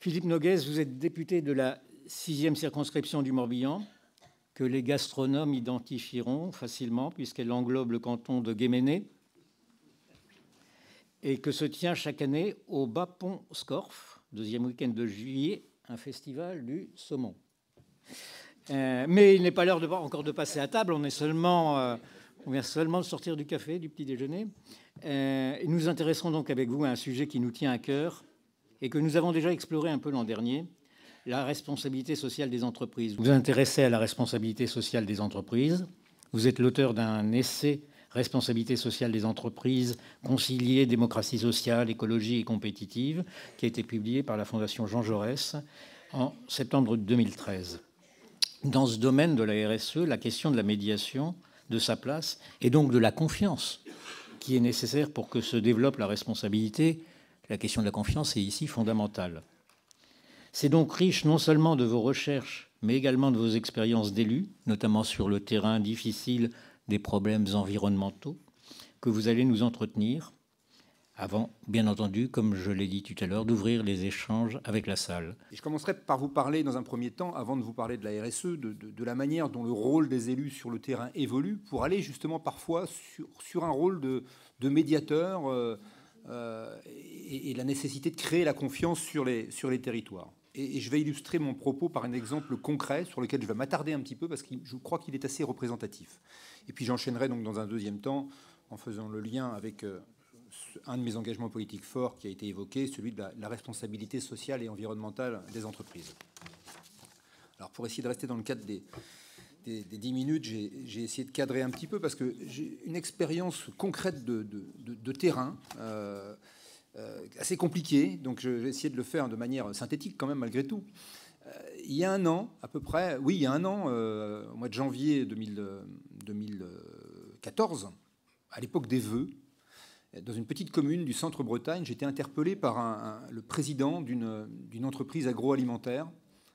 Philippe Noguès, vous êtes député de la 6e circonscription du Morbihan, que les gastronomes identifieront facilement, puisqu'elle englobe le canton de Guéméné, et que se tient chaque année au Bas-Pont-Scorff, deuxième week-end de juillet, un festival du saumon. Mais il n'est pas l'heure encore de passer à table, on vient seulement de sortir du café, du petit déjeuner. Et nous nous intéresserons donc avec vous à un sujet qui nous tient à cœur et que nous avons déjà exploré un peu l'an dernier, la responsabilité sociale des entreprises. Vous vous intéressez à la responsabilité sociale des entreprises. Vous êtes l'auteur d'un essai « Responsabilité sociale des entreprises, concilier démocratie sociale, écologie et compétitive » qui a été publié par la Fondation Jean Jaurès en septembre 2013. Dans ce domaine de la RSE, la question de la médiation, de sa place, et donc de la confiance qui est nécessaire pour que se développe la responsabilité, la question de la confiance est ici fondamentale. C'est donc riche non seulement de vos recherches, mais également de vos expériences d'élus, notamment sur le terrain difficile des problèmes environnementaux, que vous allez nous entretenir, avant, bien entendu, comme je l'ai dit tout à l'heure, d'ouvrir les échanges avec la salle. Et je commencerai par vous parler, dans un premier temps, avant de vous parler de la RSE, de la manière dont le rôle des élus sur le terrain évolue, pour aller justement parfois sur un rôle de médiateur et la nécessité de créer la confiance sur les territoires. Et je vais illustrer mon propos par un exemple concret sur lequel je vais m'attarder un petit peu parce que je crois qu'il est assez représentatif. Et puis j'enchaînerai donc dans un deuxième temps en faisant le lien avec un de mes engagements politiques forts qui a été évoqué, celui de la responsabilité sociale et environnementale des entreprises. Alors pour essayer de rester dans le cadre des 10 minutes, j'ai essayé de cadrer un petit peu parce que j'ai une expérience concrète de terrain assez compliquée, donc je vais essayer de le faire de manière synthétique quand même malgré tout. Il y a un an à peu près, oui il y a un an, au mois de janvier 2014, à l'époque des vœux, dans une petite commune du centre-Bretagne, j'étais interpellé par le président d'une entreprise agroalimentaire.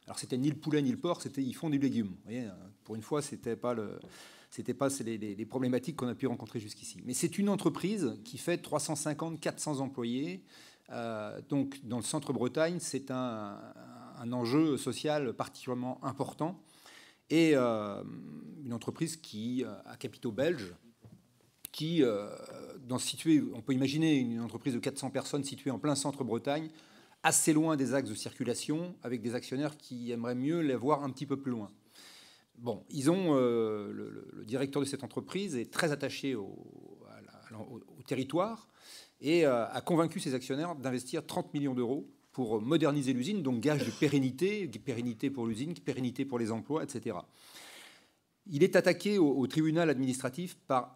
Alors c'était ni le poulet ni le porc, ils font des légumes. Vous voyez, pour une fois, c'était pas les problématiques qu'on a pu rencontrer jusqu'ici. Mais c'est une entreprise qui fait 350-400 employés. Donc dans le centre-Bretagne, c'est un enjeu social particulièrement important. Et une entreprise qui à capitaux belges, qui, on peut imaginer une entreprise de 400 personnes située en plein centre-Bretagne, assez loin des axes de circulation, avec des actionnaires qui aimeraient mieux les voir un petit peu plus loin. Bon, le directeur de cette entreprise est très attaché au territoire et a convaincu ses actionnaires d'investir 30 millions d'euros pour moderniser l'usine, donc gage de pérennité pour l'usine, pérennité pour les emplois, etc. Il est attaqué au tribunal administratif par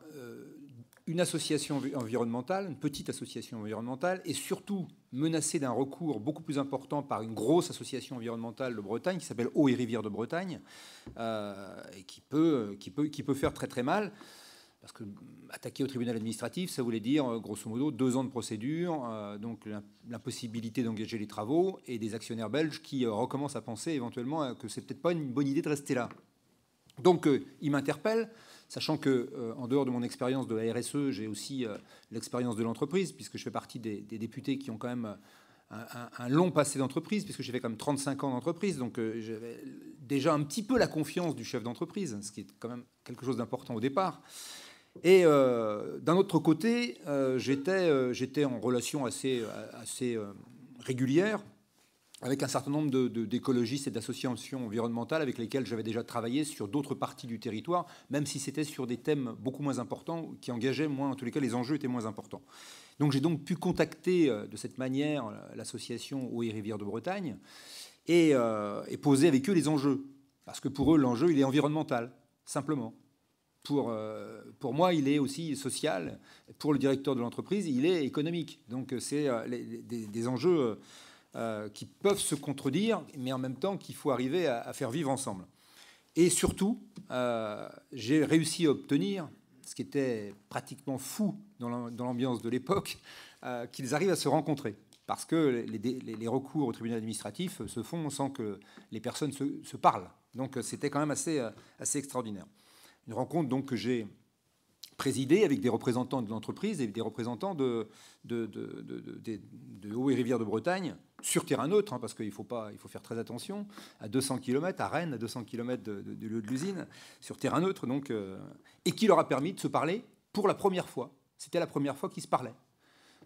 une association environnementale, une petite association environnementale, et surtout menacé d'un recours beaucoup plus important par une grosse association environnementale de Bretagne qui s'appelle Eau et Rivières de Bretagne, et qui peut faire très très mal, parce que attaquer au tribunal administratif, ça voulait dire grosso modo 2 ans de procédure, donc l'impossibilité d'engager les travaux, et des actionnaires belges qui recommencent à penser éventuellement que c'est peut-être pas une bonne idée de rester là. Donc il m'interpelle, sachant que en dehors de mon expérience de la RSE, j'ai aussi l'expérience de l'entreprise, puisque je fais partie des députés qui ont quand même un long passé d'entreprise, puisque j'ai fait quand même 35 ans d'entreprise, donc j'avais déjà un petit peu la confiance du chef d'entreprise, ce qui est quand même quelque chose d'important au départ. Et d'un autre côté, j'étais en relation assez régulière avec un certain nombre d'écologistes et d'associations environnementales avec lesquels j'avais déjà travaillé sur d'autres parties du territoire, même si c'était sur des thèmes beaucoup moins importants, qui engageaient moins, en tous les cas, les enjeux étaient moins importants. Donc j'ai donc pu contacter de cette manière l'association Eau et Rivières de Bretagne et poser avec eux les enjeux. Parce que pour eux, l'enjeu, il est environnemental, simplement. Pour moi, il est aussi social. Pour le directeur de l'entreprise, il est économique. Donc c'est des enjeux qui peuvent se contredire, mais en même temps qu'il faut arriver à faire vivre ensemble. Et surtout, j'ai réussi à obtenir, ce qui était pratiquement fou dans l'ambiance de l'époque, qu'ils arrivent à se rencontrer. Parce que les recours au tribunal administratif se font sans que les personnes se parlent. Donc c'était quand même assez extraordinaire. Une rencontre donc, que j'ai présidé avec des représentants de l'entreprise et des représentants de Haut et Rivière de Bretagne, sur terrain neutre, hein, parce qu'il faut faire très attention, à 200 km, à Rennes, à 200 km du lieu de l'usine, sur terrain neutre, donc, et qui leur a permis de se parler pour la première fois. C'était la première fois qu'ils se parlaient.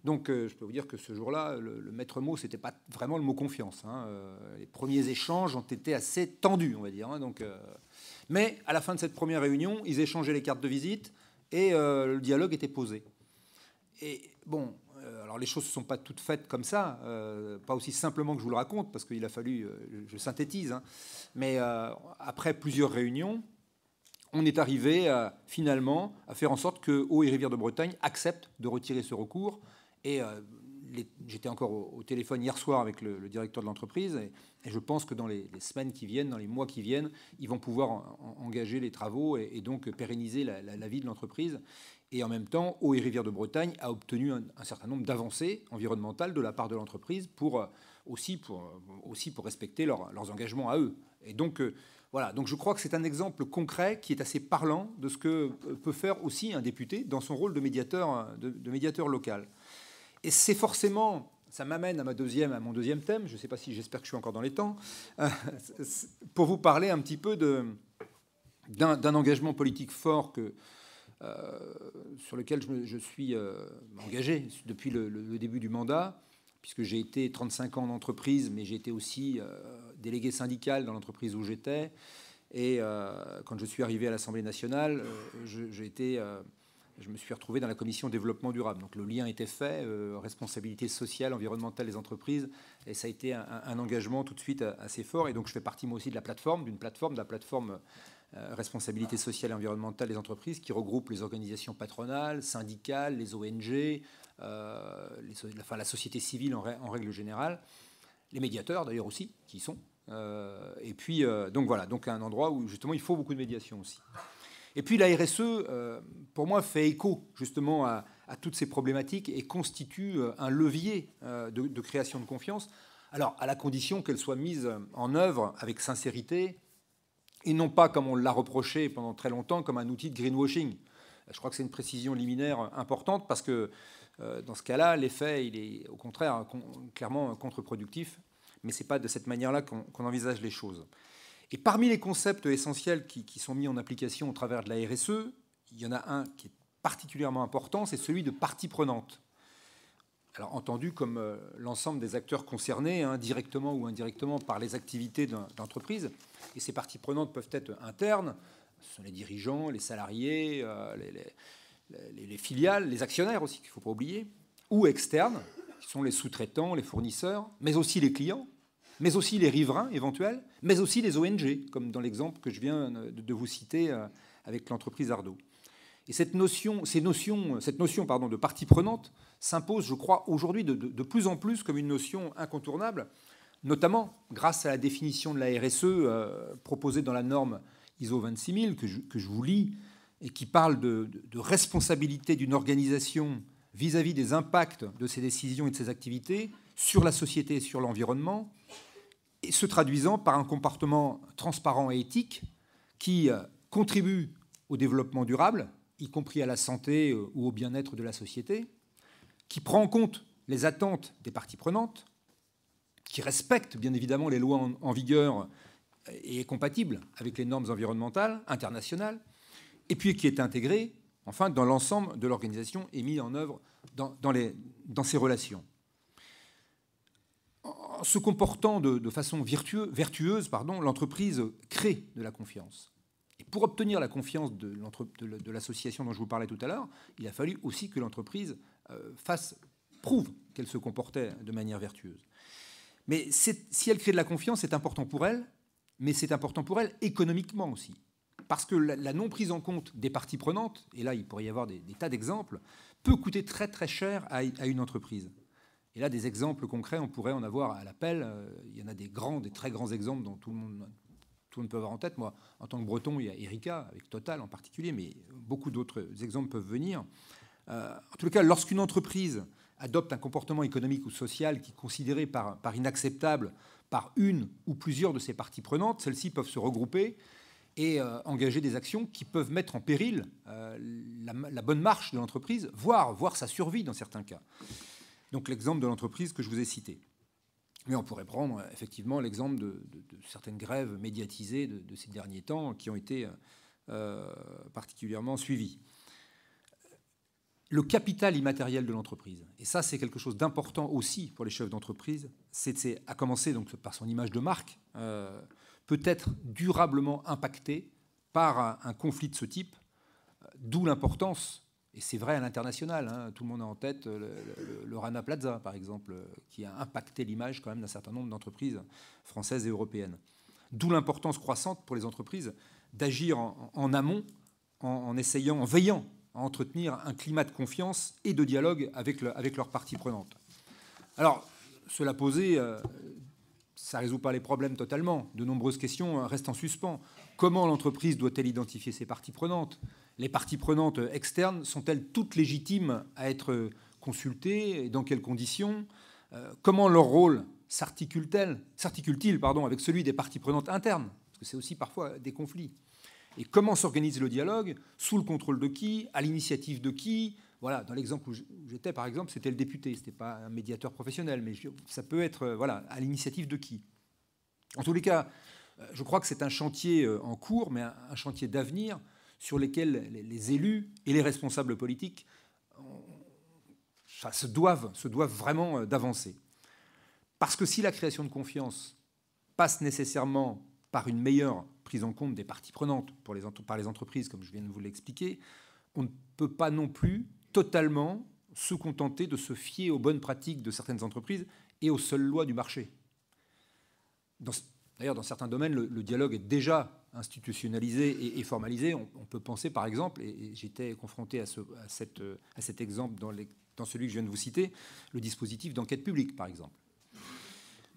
Donc, je peux vous dire que ce jour-là, le maître mot, c'était pas vraiment le mot confiance. Hein. Les premiers échanges ont été assez tendus, on va dire. Hein, donc, mais à la fin de cette première réunion, ils échangeaient les cartes de visite et le dialogue était posé. Et bon, alors les choses ne sont pas toutes faites comme ça, pas aussi simplement que je vous le raconte, parce qu'il a fallu, je synthétise, hein, mais après plusieurs réunions, on est arrivé finalement à faire en sorte que Haut et Rivière de Bretagne accepte de retirer ce recours. Et j'étais encore au téléphone hier soir avec le directeur de l'entreprise, et je pense que dans les semaines qui viennent, dans les mois qui viennent, ils vont pouvoir engager les travaux et donc pérenniser la vie de l'entreprise. Et en même temps, Haut et Rivière de Bretagne a obtenu un certain nombre d'avancées environnementales de la part de l'entreprise pour respecter leurs engagements à eux. Et donc, voilà. Donc je crois que c'est un exemple concret qui est assez parlant de ce que peut faire aussi un député dans son rôle de médiateur local. Et c'est forcément, ça m'amène à mon deuxième thème, je ne sais pas si, j'espère que je suis encore dans les temps, pour vous parler un petit peu d'un engagement politique fort sur lequel je suis engagé depuis le début du mandat, puisque j'ai été 35 ans en entreprise, mais j'ai été aussi délégué syndical dans l'entreprise où j'étais. Et quand je suis arrivé à l'Assemblée nationale, je me suis retrouvé dans la commission développement durable. Donc le lien était fait, responsabilité sociale, environnementale des entreprises, et ça a été un engagement tout de suite assez fort. Et donc je fais partie moi aussi de la plateforme responsabilité sociale et environnementale des entreprises, qui regroupe les organisations patronales, syndicales, les ONG, la société civile en règle générale, les médiateurs d'ailleurs aussi, qui y sont. Et puis donc voilà, donc un endroit où justement il faut beaucoup de médiation aussi. Et puis la RSE, pour moi, fait écho justement à toutes ces problématiques et constitue un levier de création de confiance, alors à la condition qu'elle soit mise en œuvre avec sincérité et non pas, comme on l'a reproché pendant très longtemps, comme un outil de greenwashing. Je crois que c'est une précision liminaire importante parce que dans ce cas-là, l'effet, il est au contraire clairement contre-productif, mais ce n'est pas de cette manière-là qu'on envisage les choses. Et parmi les concepts essentiels qui sont mis en application au travers de la RSE, il y en a un qui est particulièrement important, c'est celui de partie prenante. Alors entendu comme l'ensemble des acteurs concernés, hein, directement ou indirectement par les activités d'entreprise. Et ces parties prenantes peuvent être internes, ce sont les dirigeants, les salariés, les filiales, les actionnaires aussi, qu'il ne faut pas oublier, ou externes, qui sont les sous-traitants, les fournisseurs, mais aussi les clients, mais aussi les riverains éventuels, mais aussi les ONG, comme dans l'exemple que je viens de vous citer avec l'entreprise Ardo. Et cette notion de partie prenante s'impose, je crois, aujourd'hui de plus en plus comme une notion incontournable, notamment grâce à la définition de la RSE proposée dans la norme ISO 26000 que je vous lis, et qui parle de responsabilité d'une organisation vis-à-vis des impacts de ses décisions et de ses activités sur la société et sur l'environnement, et se traduisant par un comportement transparent et éthique qui contribue au développement durable, y compris à la santé ou au bien-être de la société, qui prend en compte les attentes des parties prenantes, qui respecte bien évidemment les lois en vigueur et est compatible avec les normes environnementales internationales, et puis qui est intégré, enfin, dans l'ensemble de l'organisation et mis en œuvre dans ses relations. En se comportant de façon vertueuse, l'entreprise crée de la confiance. Et pour obtenir la confiance de l'association dont je vous parlais tout à l'heure, il a fallu aussi que l'entreprise prouve qu'elle se comportait de manière vertueuse. Mais si elle crée de la confiance, c'est important pour elle, mais c'est important pour elle économiquement aussi. Parce que la non-prise en compte des parties prenantes, et là il pourrait y avoir des tas d'exemples, peut coûter très très cher à une entreprise. Et là, des exemples concrets, on pourrait en avoir à l'appel. Il y en a des très grands exemples dont tout le monde peut avoir en tête. Moi, en tant que Breton, il y a Erika, avec Total en particulier, mais beaucoup d'autres exemples peuvent venir. En tout cas, lorsqu'une entreprise adopte un comportement économique ou social qui est considéré par inacceptable par une ou plusieurs de ses parties prenantes, celles-ci peuvent se regrouper et engager des actions qui peuvent mettre en péril la bonne marche de l'entreprise, voire sa survie dans certains cas. Donc l'exemple de l'entreprise que je vous ai cité. Mais on pourrait prendre effectivement l'exemple de certaines grèves médiatisées de ces derniers temps qui ont été particulièrement suivies. Le capital immatériel de l'entreprise, et ça c'est quelque chose d'important aussi pour les chefs d'entreprise, c'est à commencer donc par son image de marque, peut être durablement impacté par un conflit de ce type, d'où l'importance, et c'est vrai à l'international, hein, tout le monde a en tête le Rana Plaza par exemple, qui a impacté l'image quand même d'un certain nombre d'entreprises françaises et européennes. D'où l'importance croissante pour les entreprises d'agir en amont, en veillant à entretenir un climat de confiance et de dialogue avec leurs parties prenantes. Alors, cela posé, ça ne résout pas les problèmes totalement. De nombreuses questions restent en suspens. Comment l'entreprise doit-elle identifier ses parties prenantes? Les parties prenantes externes sont-elles toutes légitimes à être consultées? Et dans quelles conditions? Comment leur rôle s'articule-t-il avec celui des parties prenantes internes? Parce que c'est aussi parfois des conflits. Et comment s'organise le dialogue? Sous le contrôle de qui? À l'initiative de qui? Voilà, dans l'exemple où j'étais, par exemple, c'était le député. Ce n'était pas un médiateur professionnel, mais ça peut être à l'initiative de qui? En tous les cas, je crois que c'est un chantier en cours, mais un chantier d'avenir sur lequel les élus et les responsables politiques se doivent vraiment d'avancer. Parce que si la création de confiance passe nécessairement par une meilleure prise en compte des parties prenantes par les entreprises, comme je viens de vous l'expliquer, on ne peut pas non plus totalement se contenter de se fier aux bonnes pratiques de certaines entreprises et aux seules lois du marché. D'ailleurs, dans certains domaines, le dialogue est déjà institutionnalisé et formalisé. On peut penser, par exemple, et j'étais confronté à cet exemple dans celui que je viens de vous citer, le dispositif d'enquête publique, par exemple.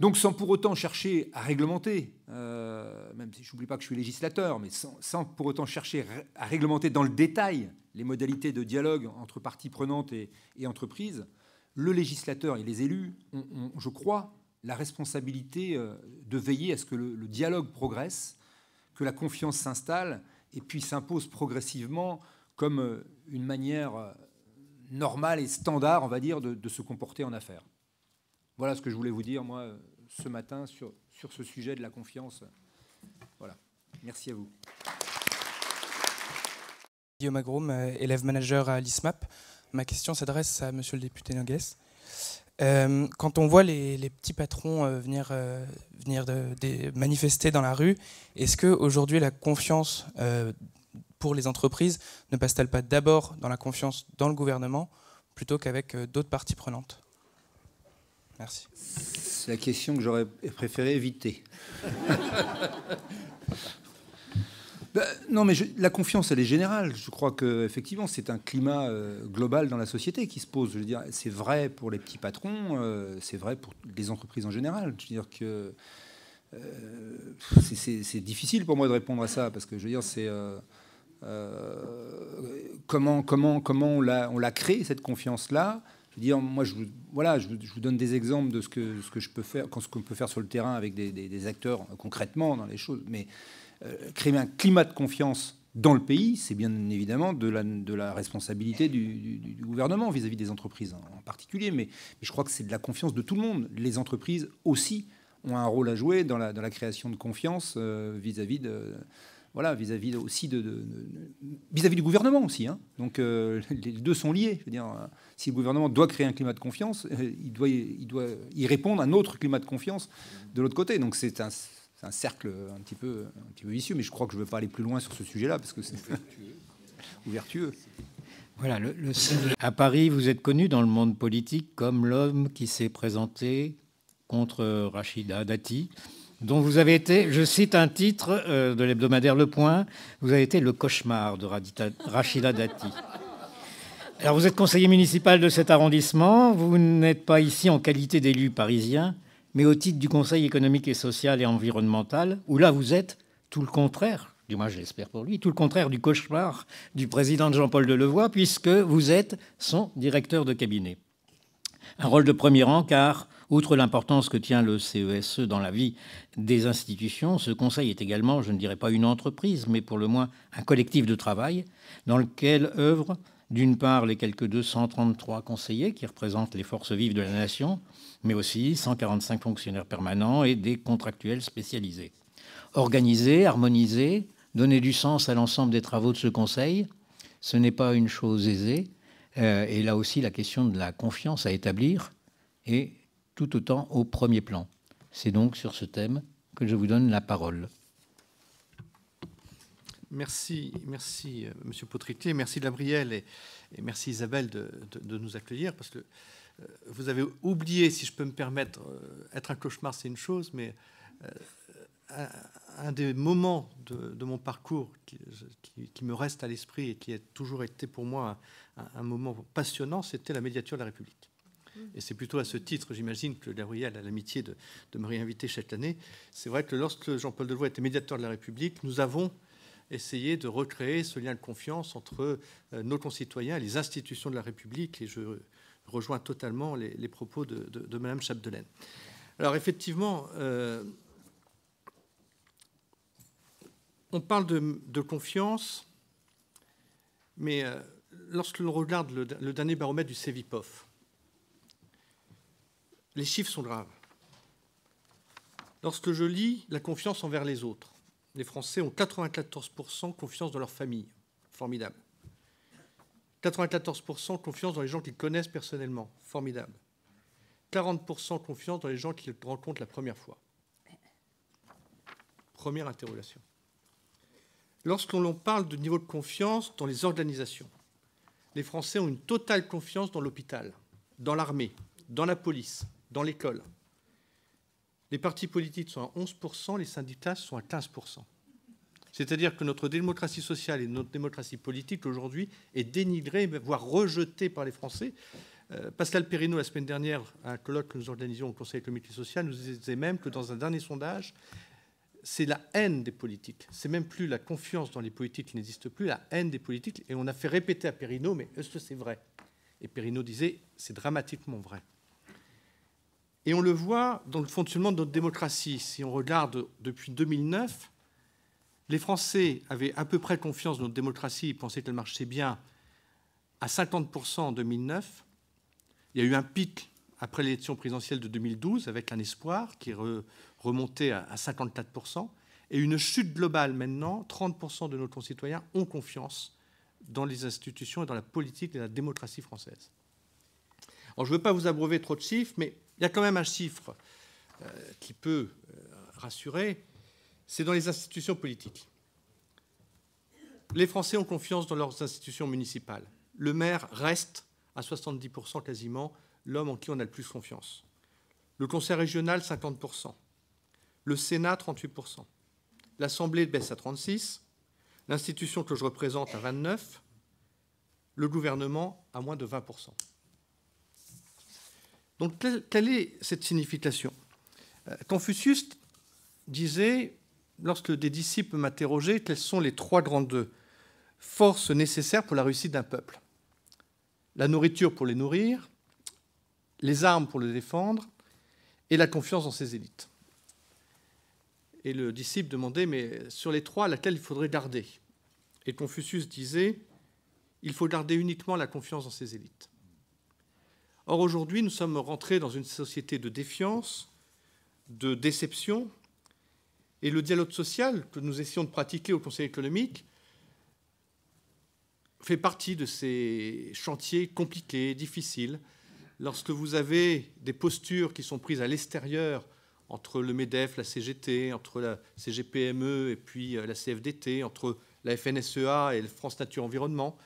Donc sans pour autant chercher à réglementer, même si je n'oublie pas que je suis législateur, mais sans pour autant chercher à réglementer dans le détail les modalités de dialogue entre parties prenantes et entreprises, le législateur et les élus ont, je crois, la responsabilité de veiller à ce que le dialogue progresse, que la confiance s'installe et puis s'impose progressivement comme une manière normale et standard, on va dire, de se comporter en affaires. Voilà ce que je voulais vous dire, moi, ce matin, sur ce sujet de la confiance. Voilà. Merci à vous. Guillaume Agrome, élève manager à l'ISMAP. Ma question s'adresse à monsieur le député Noguès. Quand on voit les petits patrons venir manifester dans la rue, est-ce qu'aujourd'hui la confiance pour les entreprises ne passe-t-elle pas d'abord dans la confiance dans le gouvernement plutôt qu'avec d'autres parties prenantes? Merci. C'est la question que j'aurais préféré éviter. Non, mais la confiance, elle est générale. Je crois qu'effectivement, c'est un climat global dans la société qui se pose. Je veux dire, c'est vrai pour les petits patrons, c'est vrai pour les entreprises en général. Je veux dire que c'est difficile pour moi de répondre à ça, parce que je veux dire, c'est comment on l'a créée, cette confiance-là. Je veux dire, moi, je vous donne des exemples de ce que je peux faire, ce qu'on peut faire sur le terrain avec des acteurs concrètement dans les choses. Mais créer un climat de confiance dans le pays, c'est bien évidemment de la responsabilité du gouvernement vis-à-vis des entreprises en particulier. Mais je crois que c'est de la confiance de tout le monde. Les entreprises aussi ont un rôle à jouer dans la création de confiance vis-à-vis aussi vis-à-vis du gouvernement aussi. Hein. Donc les deux sont liés. Je veux dire, si le gouvernement doit créer un climat de confiance, il doit y répondre à un autre climat de confiance de l'autre côté. Donc c'est un cercle un petit peu vicieux, mais je crois que je ne veux pas aller plus loin sur ce sujet-là parce que c'est vertueux. Voilà, à Paris, vous êtes connu dans le monde politique comme l'homme qui s'est présenté contre Rachida Dati, dont vous avez été, je cite un titre de l'hebdomadaire Le Point, vous avez été le cauchemar de Rachida Dati. Alors vous êtes conseiller municipal de cet arrondissement, vous n'êtes pas ici en qualité d'élu parisien, mais au titre du Conseil économique et social et environnemental, où là vous êtes tout le contraire, du moins je l'espère pour lui, tout le contraire du cauchemar du président Jean-Paul Delevoye, puisque vous êtes son directeur de cabinet. Un rôle de premier rang, car Outre l'importance que tient le CESE dans la vie des institutions, ce conseil est également, je ne dirais pas une entreprise, mais pour le moins un collectif de travail dans lequel œuvrent d'une part les quelques 233 conseillers qui représentent les forces vives de la nation, mais aussi 145 fonctionnaires permanents et des contractuels spécialisés. Organiser, harmoniser, donner du sens à l'ensemble des travaux de ce conseil, ce n'est pas une chose aisée. Et là aussi, la question de la confiance à établir est tout autant au premier plan. C'est donc sur ce thème que je vous donne la parole. Merci, Monsieur Potriclet, merci Gabriel et merci Isabelle de nous accueillir, parce que vous avez oublié, si je peux me permettre, être un cauchemar c'est une chose, mais un des moments de mon parcours qui me reste à l'esprit et qui a toujours été pour moi un moment passionnant, c'était la médiature de la République. Et c'est plutôt à ce titre, j'imagine, que Gabriel a l'amitié de me réinviter chaque année. C'est vrai que lorsque Jean-Paul Delevoye était médiateur de la République, nous avons essayé de recréer ce lien de confiance entre nos concitoyens et les institutions de la République. Et je rejoins totalement les propos de Mme Chapdelaine. Alors effectivement, on parle de confiance, mais lorsque l'on regarde le dernier baromètre du Cevipof, les chiffres sont graves. Lorsque je lis la confiance envers les autres, les Français ont 94% confiance dans leur famille. Formidable. 94% confiance dans les gens qu'ils connaissent personnellement. Formidable. 40% confiance dans les gens qu'ils rencontrent la première fois. Première interrogation. Lorsque l'on parle de niveau de confiance dans les organisations, les Français ont une totale confiance dans l'hôpital, dans l'armée, dans la police, dans l'école. Les partis politiques sont à 11%, les syndicats sont à 15%. C'est-à-dire que notre démocratie sociale et notre démocratie politique aujourd'hui est dénigrée, voire rejetée par les Français. Pascal Perrineau, la semaine dernière, à un colloque que nous organisions au Conseil économique et social, nous disait même que dans un dernier sondage, c'est la haine des politiques. C'est même plus la confiance dans les politiques qui n'existe plus, la haine des politiques. Et on a fait répéter à Perrineau, mais est-ce que c'est vrai? Et Perrineau disait, c'est dramatiquement vrai. Et on le voit dans le fonctionnement de notre démocratie. Si on regarde depuis 2009, les Français avaient à peu près confiance dans notre démocratie, ils pensaient qu'elle marchait bien à 50% en 2009. Il y a eu un pic après l'élection présidentielle de 2012 avec un espoir qui est remonté à 54%, et une chute globale maintenant. 30% de nos concitoyens ont confiance dans les institutions et dans la politique et la démocratie française. Alors, je ne veux pas vous abreuver trop de chiffres, mais il y a quand même un chiffre qui peut rassurer, c'est dans les institutions politiques. Les Français ont confiance dans leurs institutions municipales. Le maire reste à 70% quasiment l'homme en qui on a le plus confiance. Le conseil régional, 50%. Le Sénat, 38%. L'Assemblée baisse à 36%. L'institution que je représente à 29%. Le gouvernement à moins de 20%. Donc, quelle est cette signification? Confucius disait, lorsque des disciples m'interrogeaient, quelles sont les 3 grandes forces nécessaires pour la réussite d'un peuple? La nourriture pour les nourrir, les armes pour le défendre et la confiance dans ses élites. Et le disciple demandait, mais sur les 3, laquelle il faudrait garder? Et Confucius disait, il faut garder uniquement la confiance dans ses élites. Or, aujourd'hui, nous sommes rentrés dans une société de défiance, de déception, et le dialogue social que nous essayons de pratiquer au Conseil économique fait partie de ces chantiers compliqués, difficiles. Lorsque vous avez des postures qui sont prises à l'extérieur entre le MEDEF, la CGT, entre la CGPME et puis la CFDT, entre la FNSEA et le France Nature Environnement,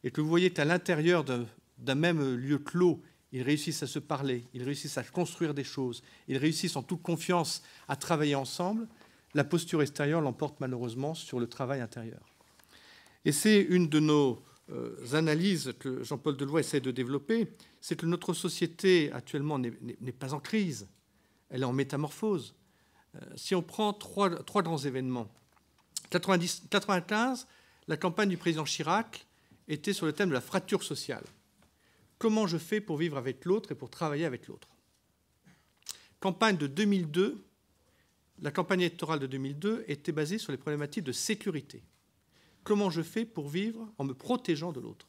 et que vous voyez qu'à l'intérieur d'un même lieu clos, ils réussissent à se parler, ils réussissent à construire des choses, ils réussissent en toute confiance à travailler ensemble, la posture extérieure l'emporte malheureusement sur le travail intérieur. Et c'est une de nos analyses que Jean-Paul Delevoye essaie de développer, c'est que notre société actuellement n'est pas en crise, elle est en métamorphose. Si on prend trois grands événements, 95, la campagne du président Chirac était sur le thème de la fracture sociale. Comment je fais pour vivre avec l'autre et pour travailler avec l'autre? campagne de 2002, la campagne électorale de 2002 était basée sur les problématiques de sécurité. Comment je fais pour vivre en me protégeant de l'autre?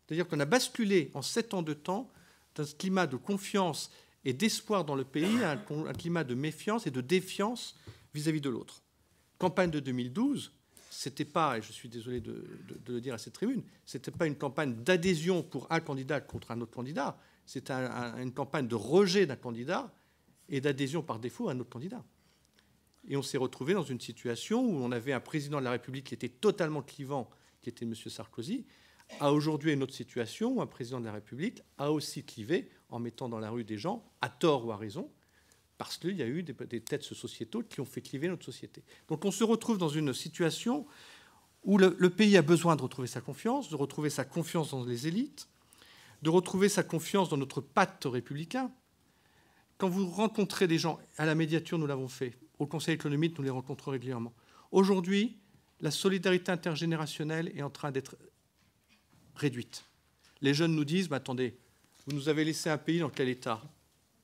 C'est-à-dire qu'on a basculé en 7 ans de temps d'un climat de confiance et d'espoir dans le pays à un climat de méfiance et de défiance vis-à-vis de l'autre. Campagne de 2012, c'était pas, et je suis désolé de le dire à cette tribune, c'était pas une campagne d'adhésion pour un candidat contre un autre candidat, c'était une campagne de rejet d'un candidat et d'adhésion par défaut à un autre candidat. Et on s'est retrouvé dans une situation où on avait un président de la République qui était totalement clivant, qui était M. Sarkozy, à aujourd'hui une autre situation où un président de la République a aussi clivé en mettant dans la rue des gens, à tort ou à raison, parce qu'il y a eu des têtes sociétaux qui ont fait cliver notre société. Donc on se retrouve dans une situation où le pays a besoin de retrouver sa confiance, de retrouver sa confiance dans les élites, de retrouver sa confiance dans notre pacte républicain. Quand vous rencontrez des gens, à la médiature, nous l'avons fait, au Conseil économique, nous les rencontrons régulièrement. Aujourd'hui, la solidarité intergénérationnelle est en train d'être réduite. Les jeunes nous disent, attendez, vous nous avez laissé un pays dans quel état?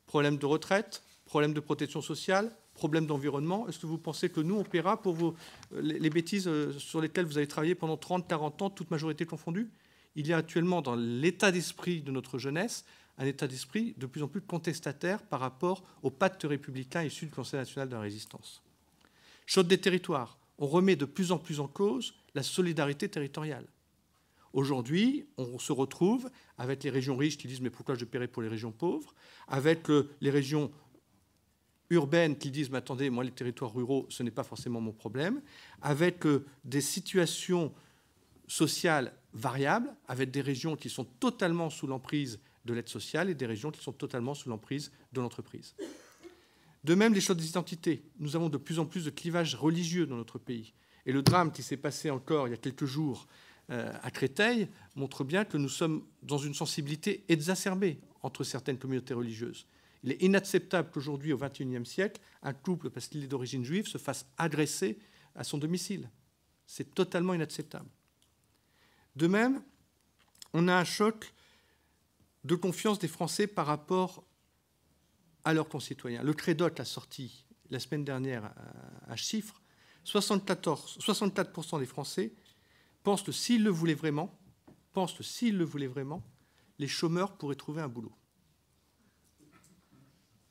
Problème de retraite, problème de protection sociale, problème d'environnement. Est-ce que vous pensez que nous, on paiera pour les bêtises sur lesquelles vous avez travaillé pendant 30, 40 ans, toute majorité confondue? Il y a actuellement dans l'état d'esprit de notre jeunesse un état d'esprit de plus en plus contestataire par rapport au pacte républicain issu du Conseil national de la résistance. Chose des territoires, on remet de plus en plus en cause la solidarité territoriale. Aujourd'hui, on se retrouve avec les régions riches qui disent « mais pourquoi je paierai pour les régions pauvres ?» avec les régions urbaines qui disent « mais attendez, moi les territoires ruraux, ce n'est pas forcément mon problème », avec des situations sociales variables, avec des régions qui sont totalement sous l'emprise de l'aide sociale et des régions qui sont totalement sous l'emprise de l'entreprise. De même, les choses des identités. Nous avons de plus en plus de clivages religieux dans notre pays. Et le drame qui s'est passé encore il y a quelques jours à Créteil montre bien que nous sommes dans une sensibilité exacerbée entre certaines communautés religieuses. Il est inacceptable qu'aujourd'hui, au XXIe siècle, un couple, parce qu'il est d'origine juive, se fasse agresser à son domicile. C'est totalement inacceptable. De même, on a un choc de confiance des Français par rapport à leurs concitoyens. Le Crédoc a sorti la semaine dernière un chiffre. 64% des Français pensent que s'ils le voulaient vraiment, les chômeurs pourraient trouver un boulot.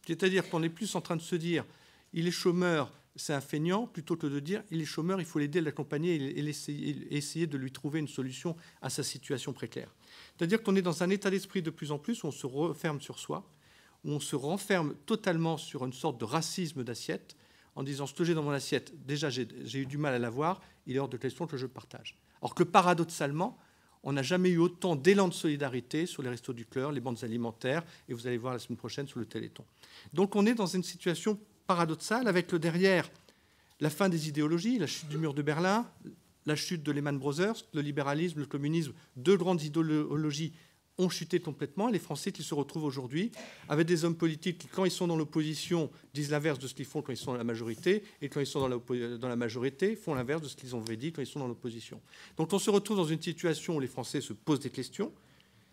C'est-à-dire qu'on est plus en train de se dire il est chômeur, c'est un feignant, plutôt que de dire il est chômeur, il faut l'aider, l'accompagner et essayer de lui trouver une solution à sa situation précaire. C'est-à-dire qu'on est dans un état d'esprit de plus en plus où on se referme sur soi, où on se renferme totalement sur une sorte de racisme d'assiette, en disant ce que j'ai dans mon assiette, déjà j'ai eu du mal à l'avoir, il est hors de question que je partage. Or que paradoxalement, on n'a jamais eu autant d'élan de solidarité sur les restos du cœur, les banques alimentaires, et vous allez voir la semaine prochaine sur le Téléthon. Donc on est dans une situation paradoxale avec le derrière la fin des idéologies, la chute du mur de Berlin, la chute de Lehman Brothers, le libéralisme, le communisme, deux grandes idéologies ont chuté complètement, et les Français qui se retrouvent aujourd'hui avec des hommes politiques qui, quand ils sont dans l'opposition, disent l'inverse de ce qu'ils font quand ils sont dans la majorité, et quand ils sont dans la majorité, font l'inverse de ce qu'ils ont dit quand ils sont dans l'opposition. Donc on se retrouve dans une situation où les Français se posent des questions,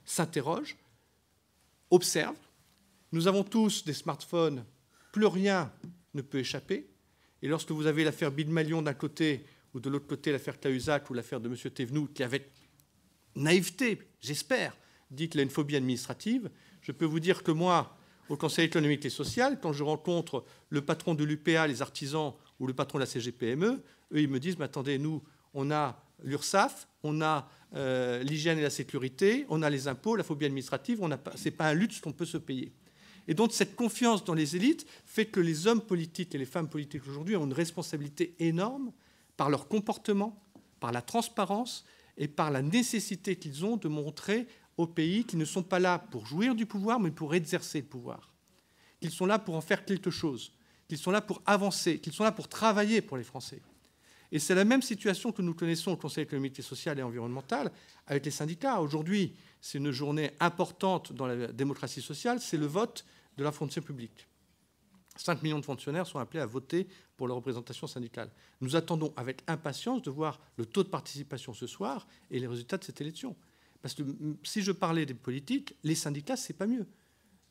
s'interrogent, observent. Nous avons tous des smartphones, plus rien ne peut échapper. Et lorsque vous avez l'affaire Bill Malion d'un côté, ou de l'autre côté l'affaire Cahuzac ou l'affaire de M. Thévenoud, qui avec naïveté, j'espère, dit qu'il a une phobie administrative, je peux vous dire que moi, au Conseil économique et social, quand je rencontre le patron de l'UPA, les artisans, ou le patron de la CGPME, eux, ils me disent, mais attendez, nous, on a l'URSSAF, on a l'hygiène et la sécurité, on a les impôts, la phobie administrative, ce n'est pas un luxe qu'on peut se payer. Et donc cette confiance dans les élites fait que les hommes politiques et les femmes politiques aujourd'hui ont une responsabilité énorme par leur comportement, par la transparence et par la nécessité qu'ils ont de montrer au pays qu'ils ne sont pas là pour jouir du pouvoir, mais pour exercer le pouvoir. Qu'ils sont là pour en faire quelque chose, qu'ils sont là pour avancer, qu'ils sont là pour travailler pour les Français. Et c'est la même situation que nous connaissons au Conseil économique et social et environnemental avec les syndicats. Aujourd'hui, c'est une journée importante dans la démocratie sociale, c'est le vote de la fonction publique. 5 millions de fonctionnaires sont appelés à voter pour leur représentation syndicale. Nous attendons avec impatience de voir le taux de participation ce soir et les résultats de cette élection. Parce que si je parlais des politiques, les syndicats, ce n'est pas mieux.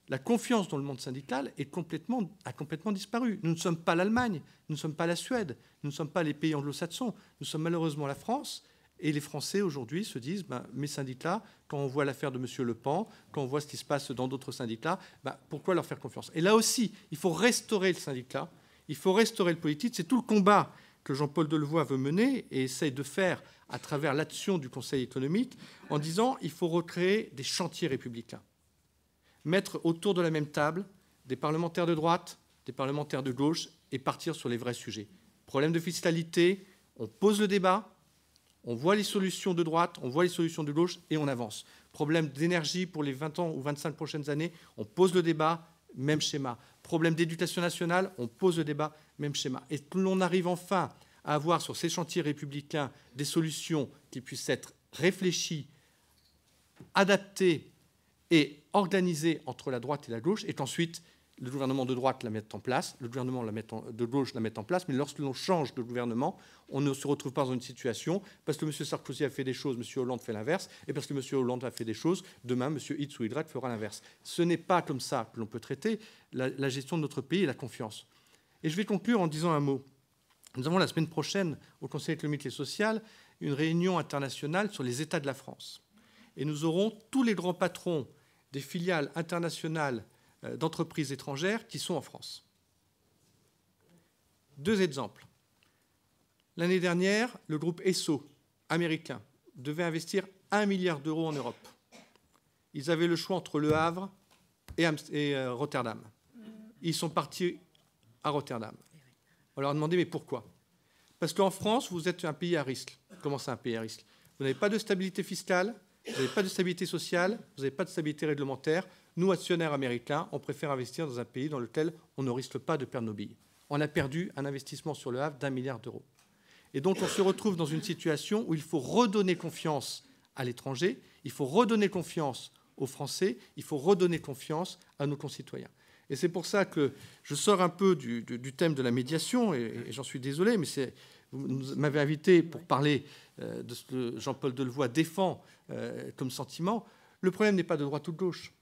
La confiance dans le monde syndical a complètement disparu. Nous ne sommes pas l'Allemagne, nous ne sommes pas la Suède, nous ne sommes pas les pays anglo-saxons, nous sommes malheureusement la France. Et les Français, aujourd'hui, se disent mes syndicats, quand on voit l'affaire de M. Le Pen, quand on voit ce qui se passe dans d'autres syndicats, pourquoi leur faire confiance? Et là aussi, il faut restaurer le syndicat, il faut restaurer le politique. C'est tout le combat que Jean-Paul Delevoye veut mener et essaye de faire à travers l'action du Conseil économique, en disant il faut recréer des chantiers républicains. Mettre autour de la même table des parlementaires de droite, des parlementaires de gauche et partir sur les vrais sujets. Problème de fiscalité, on pose le débat, on voit les solutions de droite, on voit les solutions de gauche et on avance. Problème d'énergie pour les 20 ans ou 25 prochaines années, on pose le débat, même schéma. Problème d'éducation nationale, on pose le débat, même schéma. Et que l'on arrive enfin à avoir sur ces chantiers républicains des solutions qui puissent être réfléchies, adaptées et organisées entre la droite et la gauche, et qu'ensuite le gouvernement de droite la mette en place, le gouvernement de gauche la mette en place, mais lorsque l'on change de gouvernement, on ne se retrouve pas dans une situation, parce que M. Sarkozy a fait des choses, M. Hollande fait l'inverse, et parce que M. Hollande a fait des choses, demain, M. X ou Y fera l'inverse. Ce n'est pas comme ça que l'on peut traiter la gestion de notre pays et la confiance. Et je vais conclure en disant un mot. Nous avons la semaine prochaine, au Conseil économique et social, une réunion internationale sur les États de la France. Et nous aurons tous les grands patrons des filiales internationales d'entreprises étrangères qui sont en France. Deux exemples. L'année dernière, le groupe Esso, américain, devait investir 1 milliard d'euros en Europe. Ils avaient le choix entre Le Havre et Rotterdam. Ils sont partis à Rotterdam. On leur a demandé, mais pourquoi? Parce qu'en France, vous êtes un pays à risque. Comment c'est un pays à risque? Vous n'avez pas de stabilité fiscale, vous n'avez pas de stabilité sociale, vous n'avez pas de stabilité réglementaire. Nous, actionnaires américains, on préfère investir dans un pays dans lequel on ne risque pas de perdre nos billes. On a perdu un investissement sur Le Havre d'1 milliard d'euros. Et donc, on se retrouve dans une situation où il faut redonner confiance à l'étranger, il faut redonner confiance aux Français, il faut redonner confiance à nos concitoyens. Et c'est pour ça que je sors un peu du thème de la médiation, et j'en suis désolé, mais vous m'avez invité pour parler de ce que Jean-Paul Delevoye défend comme sentiment. Le problème n'est pas de droite ou de gauche.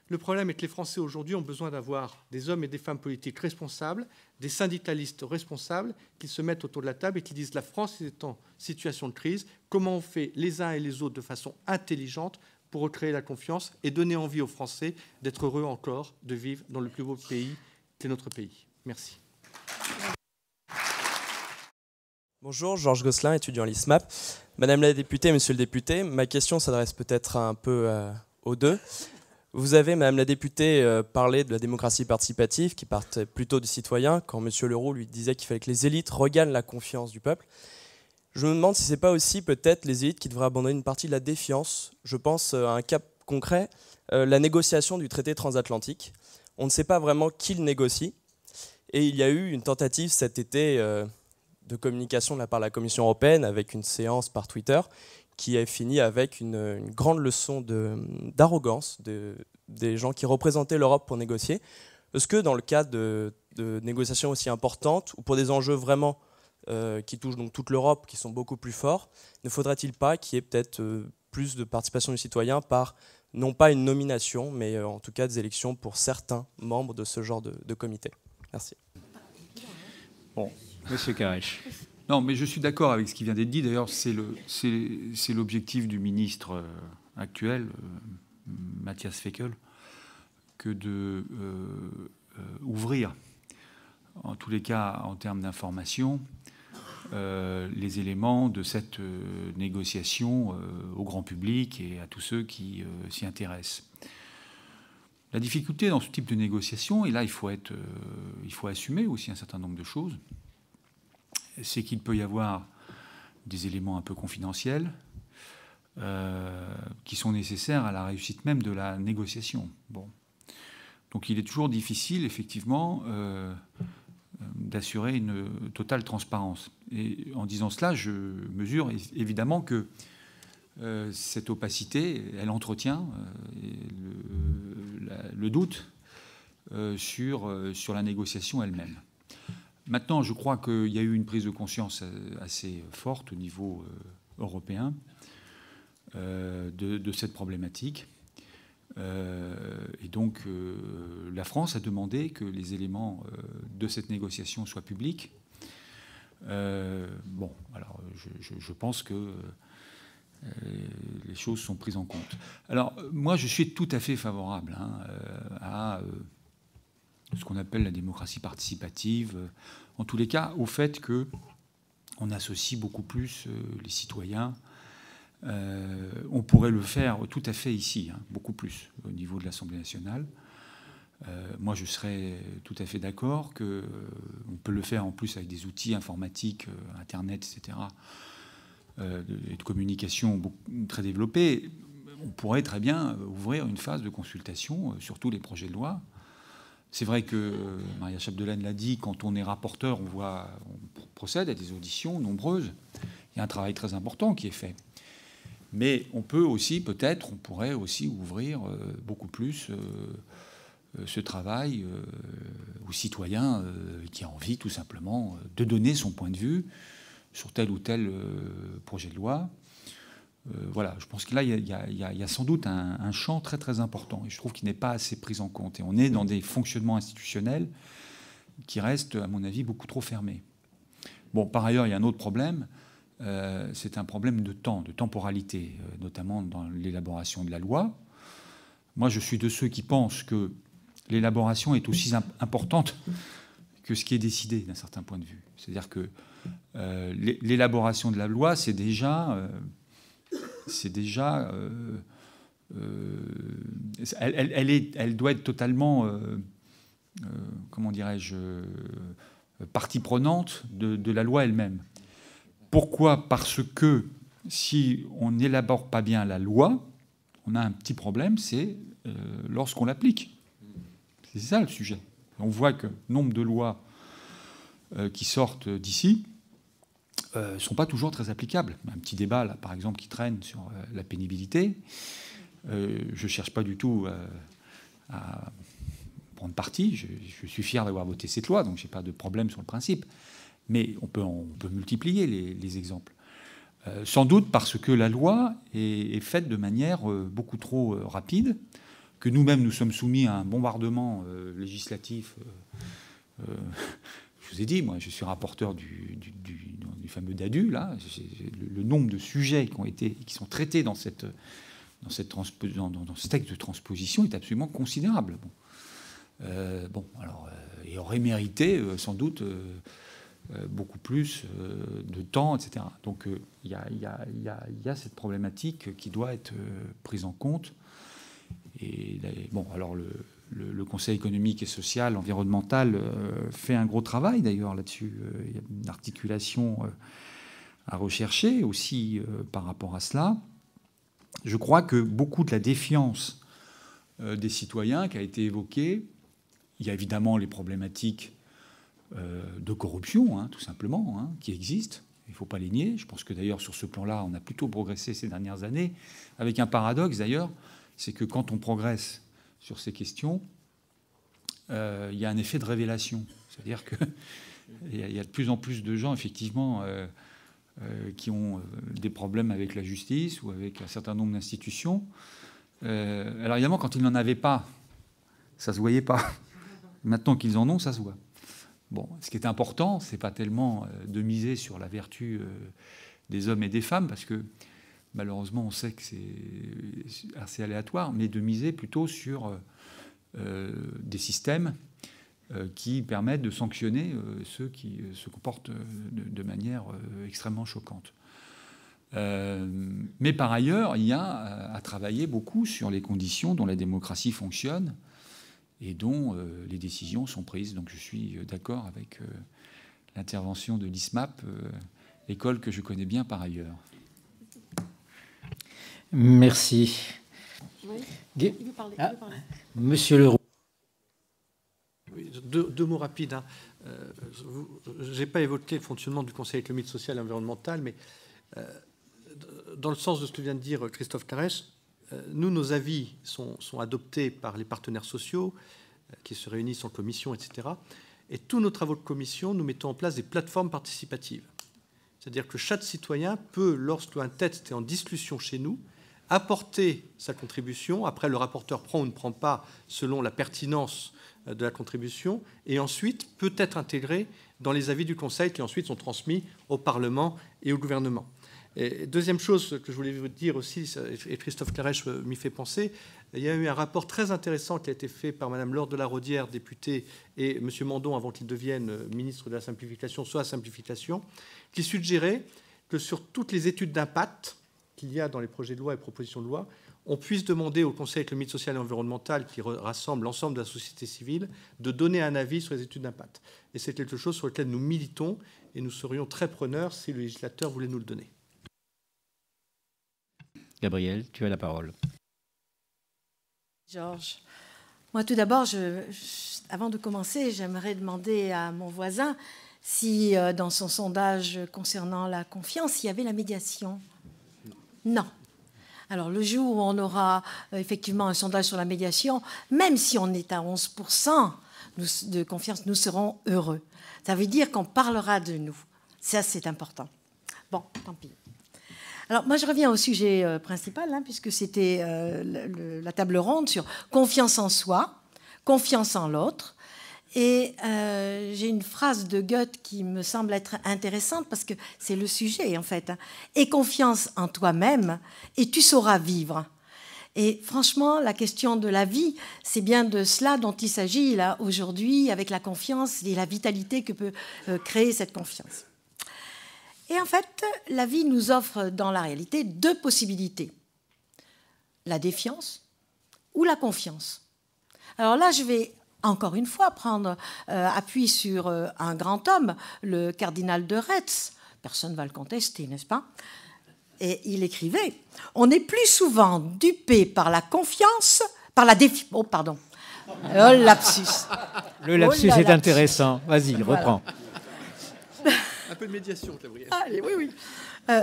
Le problème est que les Français aujourd'hui ont besoin d'avoir des hommes et des femmes politiques responsables, des syndicalistes responsables qui se mettent autour de la table et qui disent la France est en situation de crise, comment on fait les uns et les autres de façon intelligente pour recréer la confiance et donner envie aux Français d'être heureux encore de vivre dans le plus beau pays qu'est notre pays. Merci. Bonjour, Georges Gosselin, étudiant à l'ISMAP. Madame la députée, monsieur le député, ma question s'adresse peut-être un peu aux deux. Vous avez, Madame la députée, parlé de la démocratie participative qui partait plutôt du citoyen, quand M. Leroux lui disait qu'il fallait que les élites regagnent la confiance du peuple. Je me demande si ce n'est pas aussi peut-être les élites qui devraient abandonner une partie de la défiance. Je pense à un cas concret, la négociation du traité transatlantique. On ne sait pas vraiment qui le négocie. Et il y a eu une tentative cet été de communication de la part de la Commission européenne avec une séance par Twitter qui a fini avec une grande leçon d'arrogance des gens qui représentaient l'Europe pour négocier. Est-ce que dans le cas de négociations aussi importantes, ou pour des enjeux vraiment qui touchent donc toute l'Europe, qui sont beaucoup plus forts, ne faudrait-il pas qu'il y ait peut-être plus de participation du citoyen par, non pas une nomination, mais en tout cas des élections pour certains membres de ce genre de comité? Merci. Bon, Monsieur Karesh. Non, mais je suis d'accord avec ce qui vient d'être dit. D'ailleurs, c'est l'objectif du ministre actuel, Matthias Fekl, que de ouvrir, en tous les cas en termes d'information, les éléments de cette négociation au grand public et à tous ceux qui s'y intéressent. La difficulté dans ce type de négociation, et là il faut assumer aussi un certain nombre de choses, c'est qu'il peut y avoir des éléments un peu confidentiels qui sont nécessaires à la réussite même de la négociation. Bon. Donc il est toujours difficile, effectivement, d'assurer une totale transparence. Et en disant cela, je mesure évidemment que cette opacité, elle entretient le doute sur la négociation elle-même. Maintenant, je crois qu'il y a eu une prise de conscience assez forte au niveau européen de cette problématique. Et donc, la France a demandé que les éléments de cette négociation soient publics. Bon, alors, je pense que les choses sont prises en compte. Alors, moi, je suis tout à fait favorable à ce qu'on appelle la démocratie participative, en tous les cas, au fait qu'on associe beaucoup plus les citoyens. On pourrait le faire tout à fait ici, beaucoup plus, au niveau de l'Assemblée nationale. Moi, je serais tout à fait d'accord qu'on peut le faire en plus avec des outils informatiques, Internet, etc., et de communication très développés. On pourrait très bien ouvrir une phase de consultation sur tous les projets de loi. C'est vrai que Maria Chapdelaine l'a dit, quand on est rapporteur, on procède à des auditions nombreuses. Il y a un travail très important qui est fait. Mais on peut aussi, peut-être, on pourrait aussi ouvrir beaucoup plus ce travail aux citoyens qui a envie tout simplement de donner son point de vue sur tel ou tel projet de loi. Voilà, je pense que là, il y a sans doute un champ très très important et je trouve qu'il n'est pas assez pris en compte. Et on est dans des fonctionnements institutionnels qui restent, à mon avis, beaucoup trop fermés. Bon, par ailleurs, il y a un autre problème. C'est un problème de temps, de temporalité, notamment dans l'élaboration de la loi. Moi, je suis de ceux qui pensent que l'élaboration est aussi importante que ce qui est décidé d'un certain point de vue. C'est-à-dire que l'élaboration de la loi, c'est déjà elle doit être totalement, comment dirais-je, partie prenante de la loi elle-même. Pourquoi ? Parce que si on n'élabore pas bien la loi, on a un petit problème, c'est lorsqu'on l'applique. C'est ça le sujet. On voit que le nombre de lois qui sortent d'ici ne sont pas toujours très applicables. Un petit débat, là, par exemple, qui traîne sur la pénibilité. Je ne cherche pas du tout à prendre parti. Je suis fier d'avoir voté cette loi, donc je n'ai pas de problème sur le principe. Mais on peut multiplier les exemples. Sans doute parce que la loi est faite de manière beaucoup trop rapide, que nous-mêmes nous sommes soumis à un bombardement législatif. Je vous ai dit, moi, je suis rapporteur du fameux DADU, là. Le nombre de sujets qui sont traités dans ce texte de transposition est absolument considérable. Et aurait mérité sans doute beaucoup plus de temps, etc. Donc il y a cette problématique qui doit être prise en compte. Et bon, alors le Conseil économique et social, environnemental, fait un gros travail d'ailleurs là-dessus. Il y a une articulation à rechercher aussi par rapport à cela. Je crois que beaucoup de la défiance des citoyens qui a été évoquée, il y a évidemment les problématiques de corruption, tout simplement, qui existent. Il ne faut pas les nier. Je pense que d'ailleurs sur ce plan-là, on a plutôt progressé ces dernières années, avec un paradoxe d'ailleurs, c'est que quand on progresse sur ces questions, il y a un effet de révélation. C'est-à-dire qu'il y a de plus en plus de gens, effectivement, qui ont des problèmes avec la justice ou avec un certain nombre d'institutions. Alors évidemment, quand ils n'en avaient pas, ça ne se voyait pas. Maintenant qu'ils en ont, ça se voit. Bon, ce qui est important, ce n'est pas tellement de miser sur la vertu des hommes et des femmes, parce que malheureusement, on sait que c'est assez aléatoire, mais de miser plutôt sur des systèmes qui permettent de sanctionner ceux qui se comportent de manière extrêmement choquante. Mais par ailleurs, il y a à travailler beaucoup sur les conditions dont la démocratie fonctionne et dont les décisions sont prises. Donc je suis d'accord avec l'intervention de l'ISMAP, école que je connais bien par ailleurs. Merci. Oui. Il veut parler. Monsieur Leroux. Oui, deux mots rapides. Je n'ai pas évoqué le fonctionnement du Conseil économique, social et environnemental, mais dans le sens de ce que vient de dire Christophe Carrès, nous, nos avis sont adoptés par les partenaires sociaux qui se réunissent en commission, etc. Et tous nos travaux de commission, nous mettons en place des plateformes participatives. C'est-à-dire que chaque citoyen peut, lorsqu'un texte est en discussion chez nous, apporter sa contribution. Après, le rapporteur prend ou ne prend pas selon la pertinence de la contribution, et ensuite peut être intégré dans les avis du Conseil qui ensuite sont transmis au Parlement et au gouvernement. Et deuxième chose que je voulais vous dire aussi, et Christophe Clarech m'y fait penser, il y a eu un rapport très intéressant qui a été fait par Mme Laure de la Raudière, députée, et M. Mandon, avant qu'il devienne ministre de la Simplification, soit la Simplification, qui suggérait que sur toutes les études d'impact qu'il y a dans les projets de loi et propositions de loi, on puisse demander au Conseil économique, social et environnemental, qui rassemble l'ensemble de la société civile, de donner un avis sur les études d'impact. Et c'est quelque chose sur lequel nous militons et nous serions très preneurs si le législateur voulait nous le donner. Gabrielle, tu as la parole. Georges, moi tout d'abord, avant de commencer, j'aimerais demander à mon voisin si dans son sondage concernant la confiance, il y avait la médiation. Non. Alors le jour où on aura effectivement un sondage sur la médiation, même si on est à 11% de confiance, nous serons heureux. Ça veut dire qu'on parlera de nous. Ça, c'est important. Bon, tant pis. Alors moi, je reviens au sujet principal, puisque c'était la table ronde sur confiance en soi, confiance en l'autre. Et j'ai une phrase de Goethe qui me semble être intéressante parce que c'est le sujet en fait. Aie confiance en toi-même et tu sauras vivre. Et franchement, la question de la vie, c'est bien de cela dont il s'agit là aujourd'hui avec la confiance et la vitalité que peut créer cette confiance. Et en fait, la vie nous offre dans la réalité deux possibilités. La défiance ou la confiance. Alors là, je vais encore une fois prendre appui sur un grand homme, le cardinal de Retz. Personne ne va le contester, n'est-ce pas? Et il écrivait « On est plus souvent dupé par la confiance, par la défiance... » Oh, pardon. Oh, lapsus. Le lapsus est intéressant. Vas-y, reprends. Un peu de médiation, Gabrielle. Allez, oui, oui.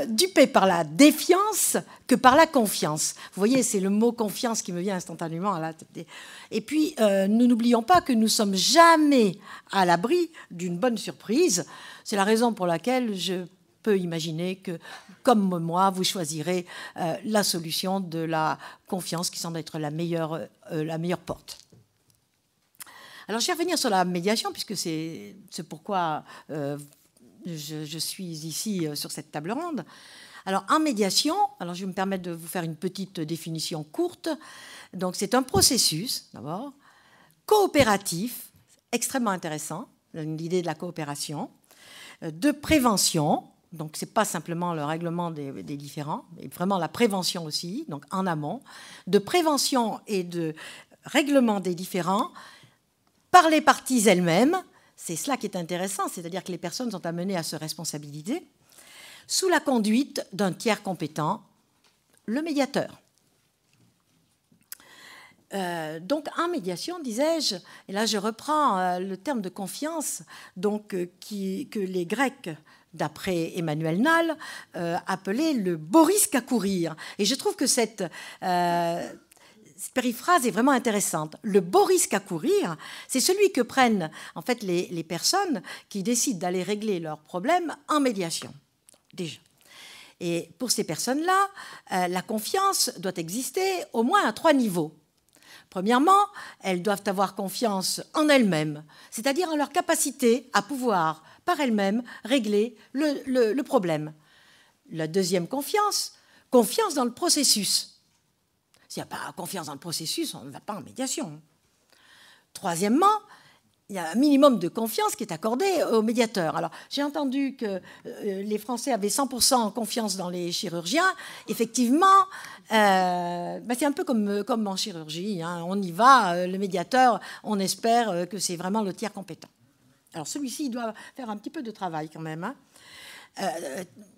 Dupé par la défiance que par la confiance. Vous voyez, c'est le mot confiance qui me vient instantanément à la tête. Et puis, nous n'oublions pas que nous ne sommes jamais à l'abri d'une bonne surprise. C'est la raison pour laquelle je peux imaginer que, comme moi, vous choisirez la solution de la confiance qui semble être la meilleure porte. Alors, je vais revenir sur la médiation, puisque c'est pourquoi... Je suis ici sur cette table ronde. Alors, en médiation, je vais me permettre de vous faire une petite définition courte. Donc, c'est un processus, d'abord, coopératif, extrêmement intéressant, l'idée de la coopération, de prévention, donc ce n'est pas simplement le règlement des différends, mais vraiment la prévention aussi, donc en amont, de prévention et de règlement des différends par les parties elles-mêmes. C'est cela qui est intéressant, c'est-à-dire que les personnes sont amenées à se responsabiliser sous la conduite d'un tiers compétent, le médiateur. Donc en médiation, disais-je, et là je reprends le terme de confiance donc, que les Grecs, d'après Emmanuel Nall, appelaient le beau risque à courir. Et je trouve que cette périphrase est vraiment intéressante. Le beau risque à courir, c'est celui que prennent en fait les personnes qui décident d'aller régler leurs problèmes en médiation, déjà. Et pour ces personnes-là, la confiance doit exister au moins à 3 niveaux. Premièrement, elles doivent avoir confiance en elles-mêmes, c'est-à-dire en leur capacité à pouvoir, par elles-mêmes, régler le problème. La deuxième confiance dans le processus. S'il n'y a pas confiance dans le processus, on ne va pas en médiation. Troisièmement, il y a un minimum de confiance qui est accordé aux médiateurs. Alors, j'ai entendu que les Français avaient 100% confiance dans les chirurgiens. Effectivement, c'est un peu comme en chirurgie. On y va, le médiateur, on espère que c'est vraiment le tiers compétent. Alors, celui-ci, il doit faire un petit peu de travail quand même.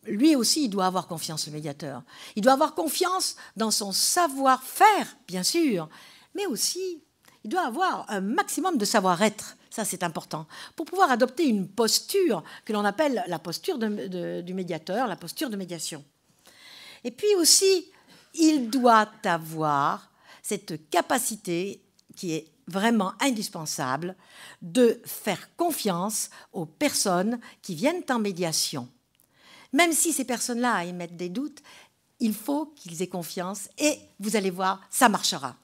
Lui aussi, il doit avoir confiance, le médiateur. Il doit avoir confiance dans son savoir-faire, bien sûr, mais aussi, il doit avoir un maximum de savoir-être. Ça, c'est important. Pour pouvoir adopter une posture que l'on appelle la posture du médiateur, la posture de médiation. Et puis aussi, il doit avoir cette capacité qui est vraiment indispensable de faire confiance aux personnes qui viennent en médiation. Même si ces personnes-là émettent des doutes, il faut qu'ils aient confiance et vous allez voir, ça marchera.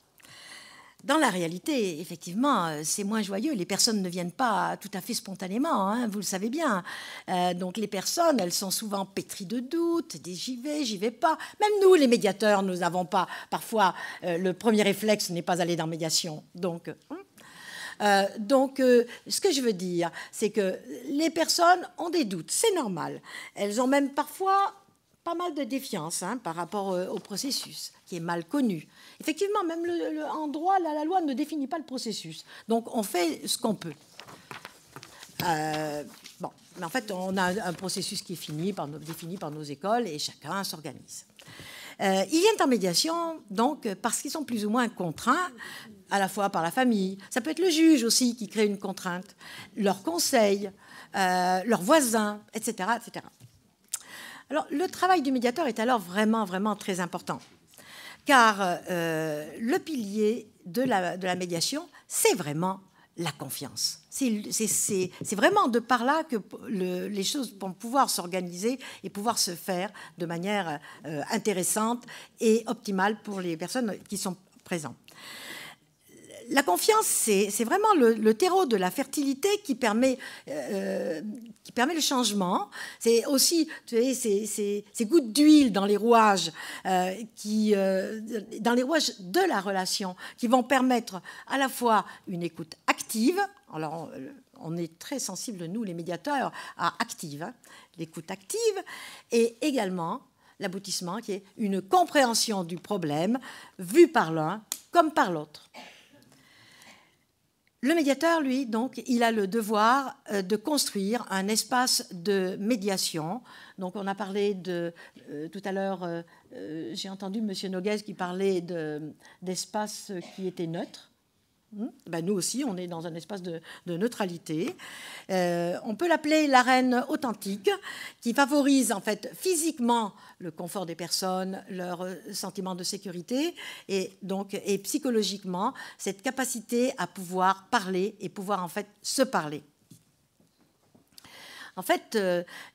Dans la réalité, effectivement, c'est moins joyeux. Les personnes ne viennent pas tout à fait spontanément, hein, vous le savez bien. Donc les personnes, elles sont souvent pétries de doutes, des j'y vais pas. Même nous, les médiateurs, nous n'avons pas, parfois, le premier réflexe n'est pas aller dans médiation. Donc, ce que je veux dire, c'est que les personnes ont des doutes, c'est normal. Elles ont même parfois pas mal de défiance par rapport au processus, qui est mal connu. Effectivement, même en droit, la loi ne définit pas le processus. Donc, on fait ce qu'on peut. Bon, mais en fait, on a un processus qui est défini par nos écoles et chacun s'organise. Ils viennent en médiation, donc, parce qu'ils sont plus ou moins contraints, à la fois par la famille. Ça peut être le juge aussi qui crée une contrainte, leurs conseils, leurs voisins, etc., etc. Alors, le travail du médiateur est alors vraiment, vraiment très important, car le pilier de la médiation, c'est vraiment la confiance. C'est vraiment de par là que les choses vont pouvoir s'organiser et pouvoir se faire de manière intéressante et optimale pour les personnes qui sont présentes. La confiance, c'est vraiment le terreau de la fertilité qui permet le changement. C'est aussi, tu sais, ces gouttes d'huile dans les rouages, dans les rouages de la relation, qui vont permettre à la fois une écoute active. Alors, on est très sensibles, nous, les médiateurs, à active, l'écoute active, et également l'aboutissement qui est une compréhension du problème vu par l'un comme par l'autre. Le médiateur, lui, donc, il a le devoir de construire un espace de médiation. Donc, on a parlé tout à l'heure, j'ai entendu M. Noguès qui parlait d'espace qui était neutre. Ben, nous aussi, on est dans un espace de neutralité. On peut l'appeler l'arène authentique, qui favorise en fait physiquement le confort des personnes, leur sentiment de sécurité, et psychologiquement cette capacité à pouvoir parler et pouvoir en fait se parler. En fait,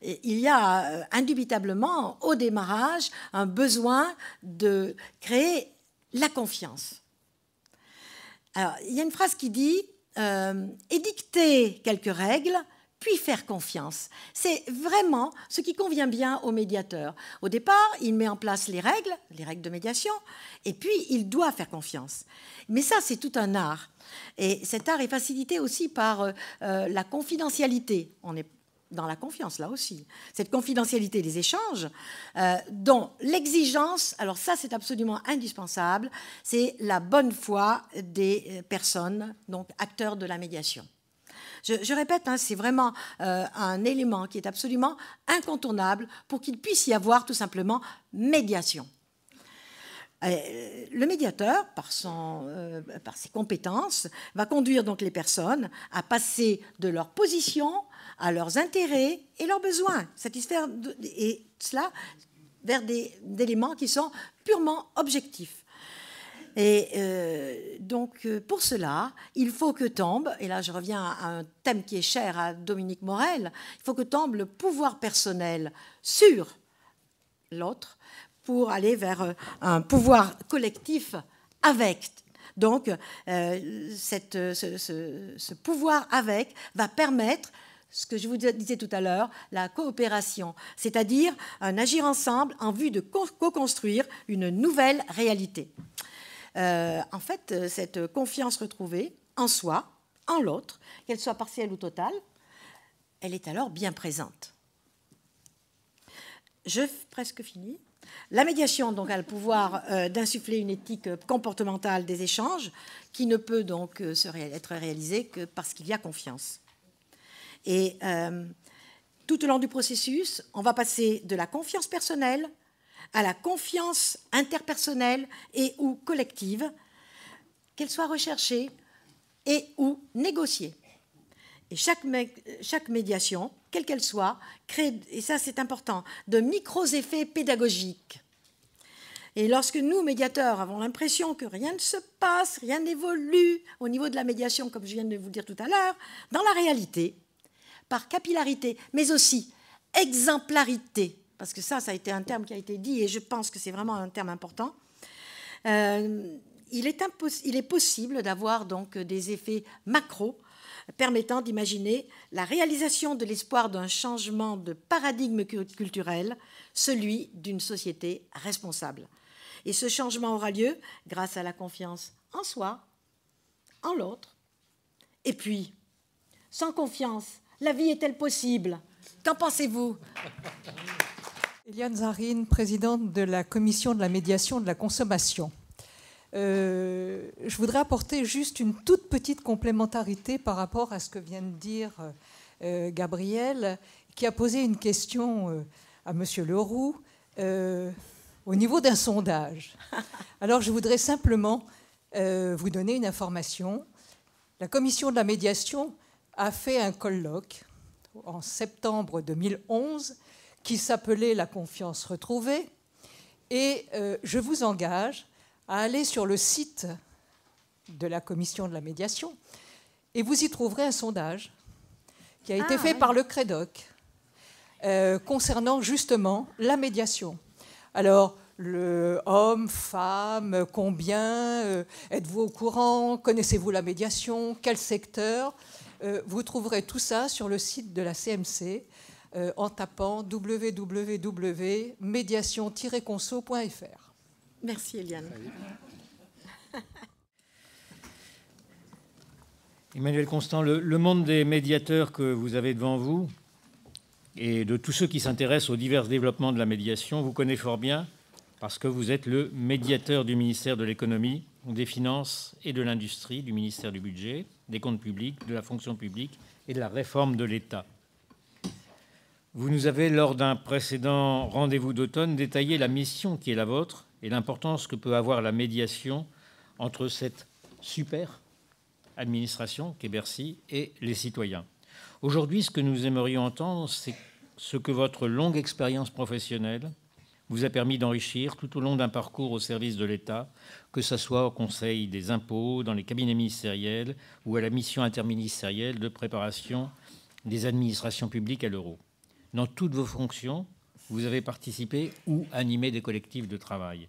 il y a indubitablement au démarrage un besoin de créer la confiance. Alors, il y a une phrase qui dit édicter quelques règles, puis faire confiance. C'est vraiment ce qui convient bien au médiateur. Au départ, il met en place les règles de médiation, et puis il doit faire confiance. Mais ça, c'est tout un art. Et cet art est facilité aussi par la confidentialité. On est dans la confiance, là aussi. Cette confidentialité des échanges, dont l'exigence, alors ça c'est absolument indispensable, c'est la bonne foi des personnes, donc acteurs de la médiation. Je répète, c'est vraiment un élément qui est absolument incontournable pour qu'il puisse y avoir tout simplement médiation. Le médiateur, par ses compétences, va conduire donc les personnes à passer de leur position à leurs intérêts et leurs besoins, satisfaire et cela vers des éléments qui sont purement objectifs. Et donc, pour cela, il faut que tombe, et là je reviens à un thème qui est cher à Dominique Morel, il faut que tombe le pouvoir personnel sur l'autre pour aller vers un pouvoir collectif avec. Donc, ce pouvoir avec va permettre ce que je vous disais tout à l'heure, la coopération, c'est-à-dire un agir ensemble en vue de co-construire une nouvelle réalité. En fait, cette confiance retrouvée en soi, en l'autre, qu'elle soit partielle ou totale, elle est alors bien présente. Je presque fini. La médiation donc, a le pouvoir d'insuffler une éthique comportementale des échanges qui ne peut donc être réalisée que parce qu'il y a confiance. Et tout au long du processus, on va passer de la confiance personnelle à la confiance interpersonnelle et ou collective, qu'elle soit recherchée et ou négociée. Et chaque médiation, quelle qu'elle soit, crée, et ça c'est important, de micro-effets pédagogiques. Et lorsque nous, médiateurs, avons l'impression que rien ne se passe, rien n'évolue au niveau de la médiation, comme je viens de vous le dire tout à l'heure, dans la réalité, par capillarité, mais aussi exemplarité, parce que ça a été un terme qui a été dit, et je pense que c'est vraiment un terme important. Il est possible d'avoir donc des effets macro permettant d'imaginer la réalisation de l'espoir d'un changement de paradigme culturel, celui d'une société responsable. Et ce changement aura lieu grâce à la confiance en soi, en l'autre. Et puis, sans confiance, la vie est-elle possible? Qu'en pensez-vous? Eliane Zarine, présidente de la commission de la médiation de la consommation. Je voudrais apporter juste une toute petite complémentarité par rapport à ce que vient de dire Gabriel, qui a posé une question à M. Leroux au niveau d'un sondage. Alors, je voudrais simplement vous donner une information. La commission de la médiation a fait un colloque en septembre 2011 qui s'appelait « La confiance retrouvée ». Et je vous engage à aller sur le site de la commission de la médiation et vous y trouverez un sondage qui a été fait par le CREDOC concernant justement la médiation. Alors, le homme, femme, combien, êtes-vous au courant, connaissez-vous la médiation, quel secteur, vous trouverez tout ça sur le site de la CMC en tapant www.médiation-conso.fr. Merci, Eliane. Emmanuel Constant, le monde des médiateurs que vous avez devant vous et de tous ceux qui s'intéressent aux divers développements de la médiation, vous connaissez fort bien parce que vous êtes le médiateur du ministère de l'économie, des finances et de l'industrie, du ministère du budget, des comptes publics, de la fonction publique et de la réforme de l'État. Vous nous avez, lors d'un précédent rendez-vous d'automne, détaillé la mission qui est la vôtre et l'importance que peut avoir la médiation entre cette super administration qu'est Bercy et les citoyens. Aujourd'hui, ce que nous aimerions entendre, c'est ce que votre longue expérience professionnelle vous a permis d'enrichir tout au long d'un parcours au service de l'État, que ce soit au Conseil des impôts, dans les cabinets ministériels ou à la mission interministérielle de préparation des administrations publiques à l'euro. Dans toutes vos fonctions, vous avez participé ou animé des collectifs de travail.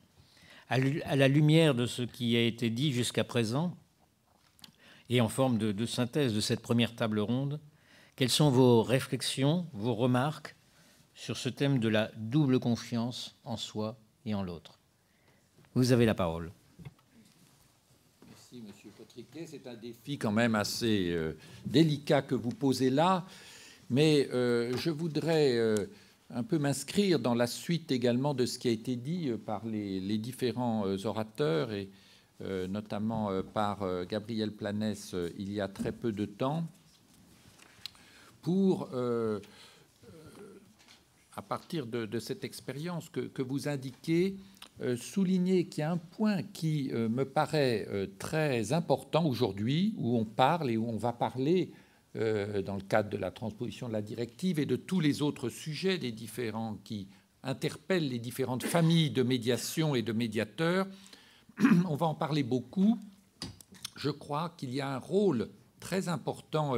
À la lumière de ce qui a été dit jusqu'à présent, et en forme de synthèse de cette première table ronde, quelles sont vos réflexions, vos remarques sur ce thème de la double confiance en soi et en l'autre? Vous avez la parole. Merci, Monsieur Potriquet. C'est un défi quand même assez délicat que vous posez là, mais je voudrais un peu m'inscrire dans la suite également de ce qui a été dit par les différents orateurs et notamment par Gabriel Planès il y a très peu de temps, pour, à partir de cette expérience que vous indiquez, souligner qu'il y a un point qui me paraît très important aujourd'hui, où on parle et où on va parler dans le cadre de la transposition de la directive et de tous les autres sujets, des différents qui interpellent les différentes familles de médiation et de médiateurs. On va en parler beaucoup. Je crois qu'il y a un rôle très important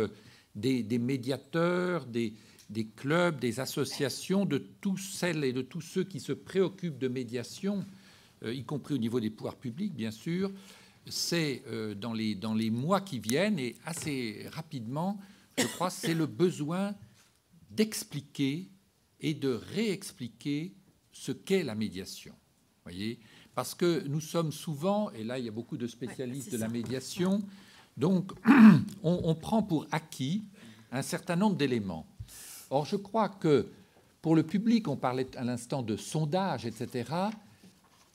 des médiateurs, des clubs, des associations, de tous celles et de tous ceux qui se préoccupent de médiation, y compris au niveau des pouvoirs publics, bien sûr. C'est dans les mois qui viennent, et assez rapidement, je crois, c'est le besoin d'expliquer et de réexpliquer ce qu'est la médiation. Voyez, parce que nous sommes souvent, et là il y a beaucoup de spécialistes de la médiation, donc on prend pour acquis un certain nombre d'éléments. Or, je crois que pour le public, on parlait à l'instant de sondage, etc.,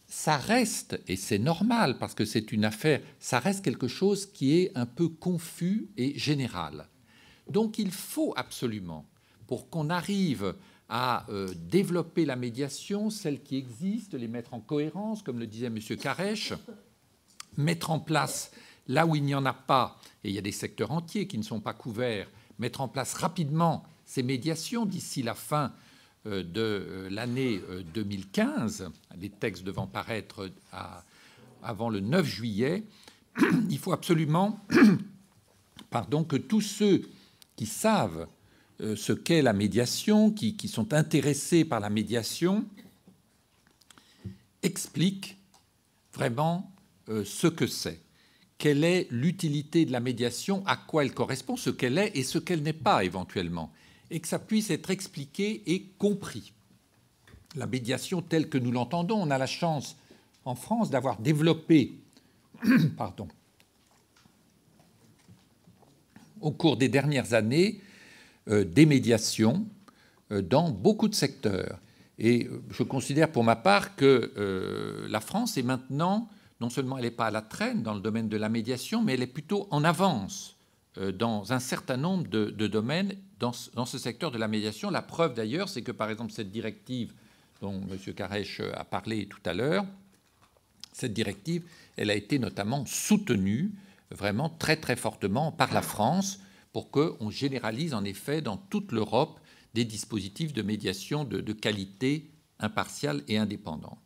ça reste, et c'est normal parce que c'est une affaire, ça reste quelque chose qui est un peu confus et général. Donc il faut absolument, pour qu'on arrive à développer la médiation, celle qui existe, les mettre en cohérence, comme le disait M. Carèche, mettre en place là où il n'y en a pas, et il y a des secteurs entiers qui ne sont pas couverts, mettre en place rapidement ces médiations d'ici la fin de l'année 2015, les textes devant paraître avant le 9 juillet, il faut absolument que tous ceux qui savent ce qu'est la médiation, qui sont intéressés par la médiation, expliquent vraiment ce que c'est. Quelle est l'utilité de la médiation, à quoi elle correspond, ce qu'elle est et ce qu'elle n'est pas éventuellement, et que ça puisse être expliqué et compris. La médiation telle que nous l'entendons, on a la chance en France d'avoir développé pardon, au cours des dernières années des médiations dans beaucoup de secteurs. Et je considère pour ma part que la France est maintenant, non seulement elle n'est pas à la traîne dans le domaine de la médiation, mais elle est plutôt en avance dans un certain nombre de domaines dans ce secteur de la médiation. La preuve d'ailleurs, c'est que par exemple cette directive dont M. Carèche a parlé tout à l'heure, cette directive, elle a été notamment soutenue vraiment très très fortement par la France pour qu'on généralise en effet dans toute l'Europe des dispositifs de médiation de qualité impartiale et indépendante.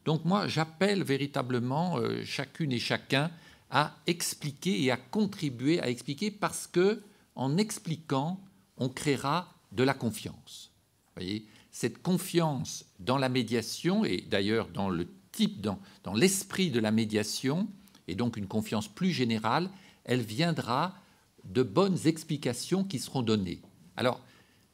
Donc moi, j'appelle véritablement chacune et chacun à expliquer et à contribuer à expliquer, parce que en expliquant, on créera de la confiance. Vous voyez, cette confiance dans la médiation, et d'ailleurs dans le type, dans l'esprit de la médiation, et donc une confiance plus générale, elle viendra de bonnes explications qui seront données. Alors,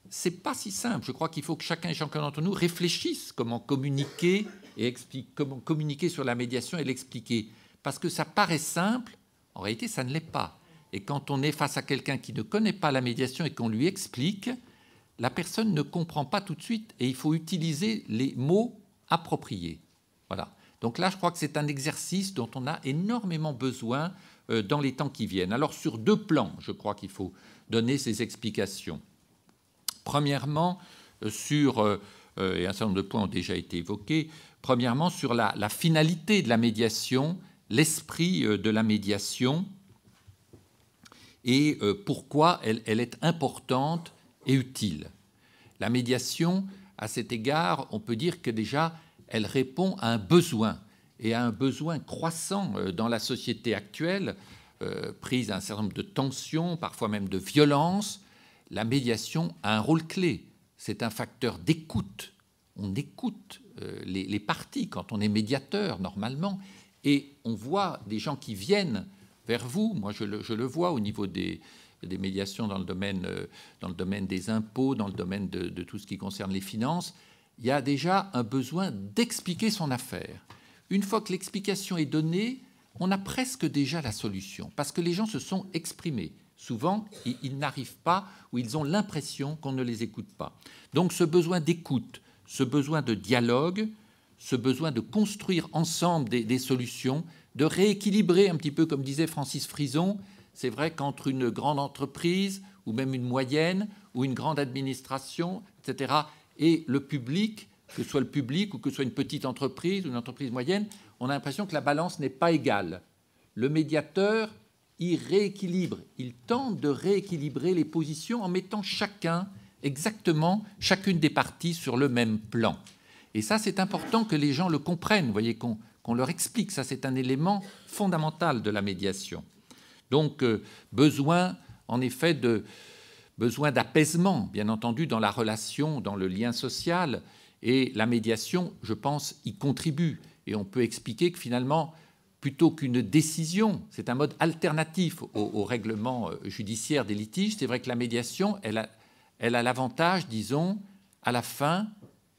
c'est pas si simple. Je crois qu'il faut que chacun et chacun d'entre nous réfléchisse comment communiquer et comment communiquer sur la médiation et l'expliquer. Parce que ça paraît simple, en réalité, ça ne l'est pas. Et quand on est face à quelqu'un qui ne connaît pas la médiation et qu'on lui explique, la personne ne comprend pas tout de suite et il faut utiliser les mots appropriés. Voilà. Donc là, je crois que c'est un exercice dont on a énormément besoin dans les temps qui viennent. Alors, sur deux plans, je crois qu'il faut donner ces explications. Premièrement, sur, et un certain nombre de points ont déjà été évoqués, premièrement, sur la finalité de la médiation, l'esprit de la médiation, et pourquoi elle est importante et utile. La médiation, à cet égard, on peut dire que déjà, elle répond à un besoin, et à un besoin croissant dans la société actuelle, prise à un certain nombre de tensions, parfois même de violences. La médiation a un rôle clé. C'est un facteur d'écoute. On écoute les parties quand on est médiateur, normalement, et on voit des gens qui viennent vers vous. Moi, je le vois au niveau des médiations dans le domaine des impôts, dans le domaine de tout ce qui concerne les finances. Il y a déjà un besoin d'expliquer son affaire. Une fois que l'explication est donnée, on a presque déjà la solution, parce que les gens se sont exprimés. Souvent, ils n'arrivent pas, ou ils ont l'impression qu'on ne les écoute pas. Donc ce besoin d'écoute, ce besoin de dialogue, ce besoin de construire ensemble des solutions, de rééquilibrer un petit peu, comme disait Francis Frison, c'est vrai qu'entre une grande entreprise, ou même une moyenne, ou une grande administration, etc., et le public, que ce soit le public ou que ce soit une petite entreprise ou une entreprise moyenne, on a l'impression que la balance n'est pas égale. Le médiateur, il rééquilibre, il tente de rééquilibrer les positions en mettant exactement chacune des parties sur le même plan. Et ça, c'est important que les gens le comprennent, vous voyez, qu'on leur explique. Ça, c'est un élément fondamental de la médiation. Donc, besoin, en effet, besoin d'apaisement, bien entendu, dans la relation, dans le lien social. Et la médiation, je pense, y contribue. Et on peut expliquer que finalement, plutôt qu'une décision, c'est un mode alternatif au règlement judiciaire des litiges. C'est vrai que la médiation, elle a l'avantage, disons, à la fin,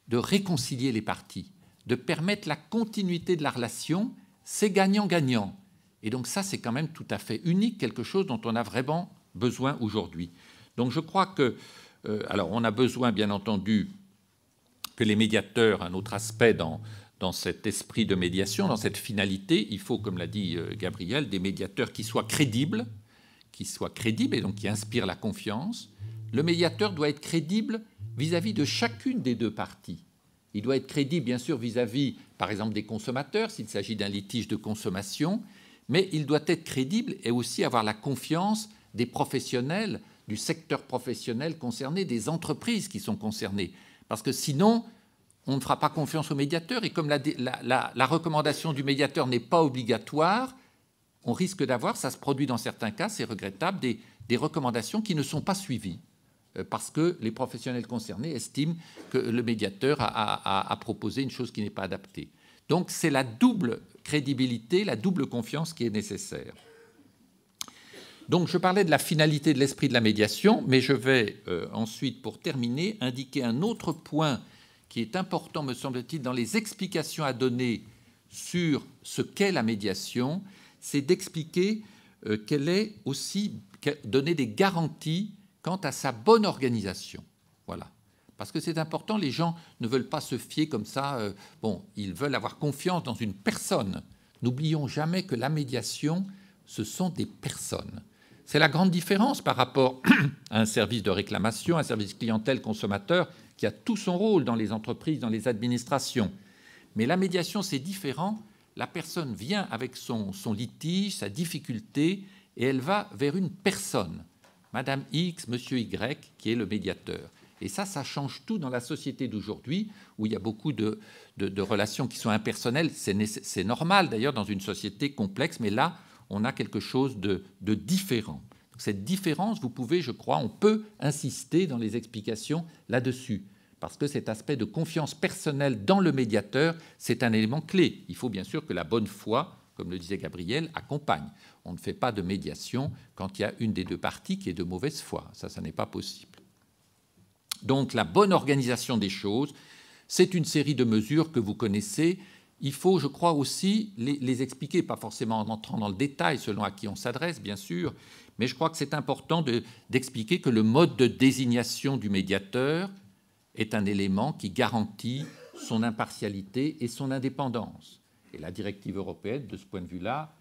de réconcilier les parties, de permettre la continuité de la relation. C'est gagnant-gagnant. Et donc ça, c'est quand même tout à fait unique, quelque chose dont on a vraiment besoin aujourd'hui. Donc je crois que, alors on a besoin, bien entendu, que les médiateurs, un autre aspect dans cet esprit de médiation, dans cette finalité, il faut, comme l'a dit Gabriel, des médiateurs qui soient crédibles et donc qui inspirent la confiance. Le médiateur doit être crédible vis-à-vis de chacune des deux parties. Il doit être crédible, bien sûr, vis-à-vis, par exemple, des consommateurs, s'il s'agit d'un litige de consommation, mais il doit être crédible et aussi avoir la confiance des professionnels, du secteur professionnel concerné, des entreprises qui sont concernées. Parce que sinon, on ne fera pas confiance au médiateur, et comme la recommandation du médiateur n'est pas obligatoire, on risque d'avoir, ça se produit dans certains cas, c'est regrettable, des recommandations qui ne sont pas suivies. parce que les professionnels concernés estiment que le médiateur a proposé une chose qui n'est pas adaptée. Donc c'est la double crédibilité, la double confiance qui est nécessaire. Donc je parlais de la finalité de l'esprit de la médiation, mais je vais ensuite, pour terminer, indiquer un autre point qui est important, me semble-t-il, dans les explications à donner sur ce qu'est la médiation, c'est d'expliquer qu'elle est aussi donner des garanties quant à sa bonne organisation. Voilà. Parce que c'est important, les gens ne veulent pas se fier comme ça. Bon, ils veulent avoir confiance dans une personne. N'oublions jamais que la médiation, ce sont des personnes. C'est la grande différence par rapport à un service de réclamation, un service clientèle consommateur qui a tout son rôle dans les entreprises, dans les administrations. Mais la médiation, c'est différent. La personne vient avec son litige, sa difficulté, et elle va vers une personne, Madame X, Monsieur Y, qui est le médiateur. Et ça change tout dans la société d'aujourd'hui, où il y a beaucoup de relations qui sont impersonnelles. C'est normal, d'ailleurs, dans une société complexe, mais là, on a quelque chose de différent. Cette différence, vous pouvez, je crois, on peut insister dans les explications là-dessus, parce que cet aspect de confiance personnelle dans le médiateur, c'est un élément clé. Il faut bien sûr que la bonne foi, comme le disait Gabriel, accompagne. On ne fait pas de médiation quand il y a une des deux parties qui est de mauvaise foi. Ça n'est pas possible. Donc la bonne organisation des choses, c'est une série de mesures que vous connaissez. Il faut, je crois aussi, les expliquer, pas forcément en entrant dans le détail selon à qui on s'adresse, bien sûr, mais je crois que c'est important d'expliquer que le mode de désignation du médiateur est un élément qui garantit son impartialité et son indépendance. Et la directive européenne, de ce point de vue-là,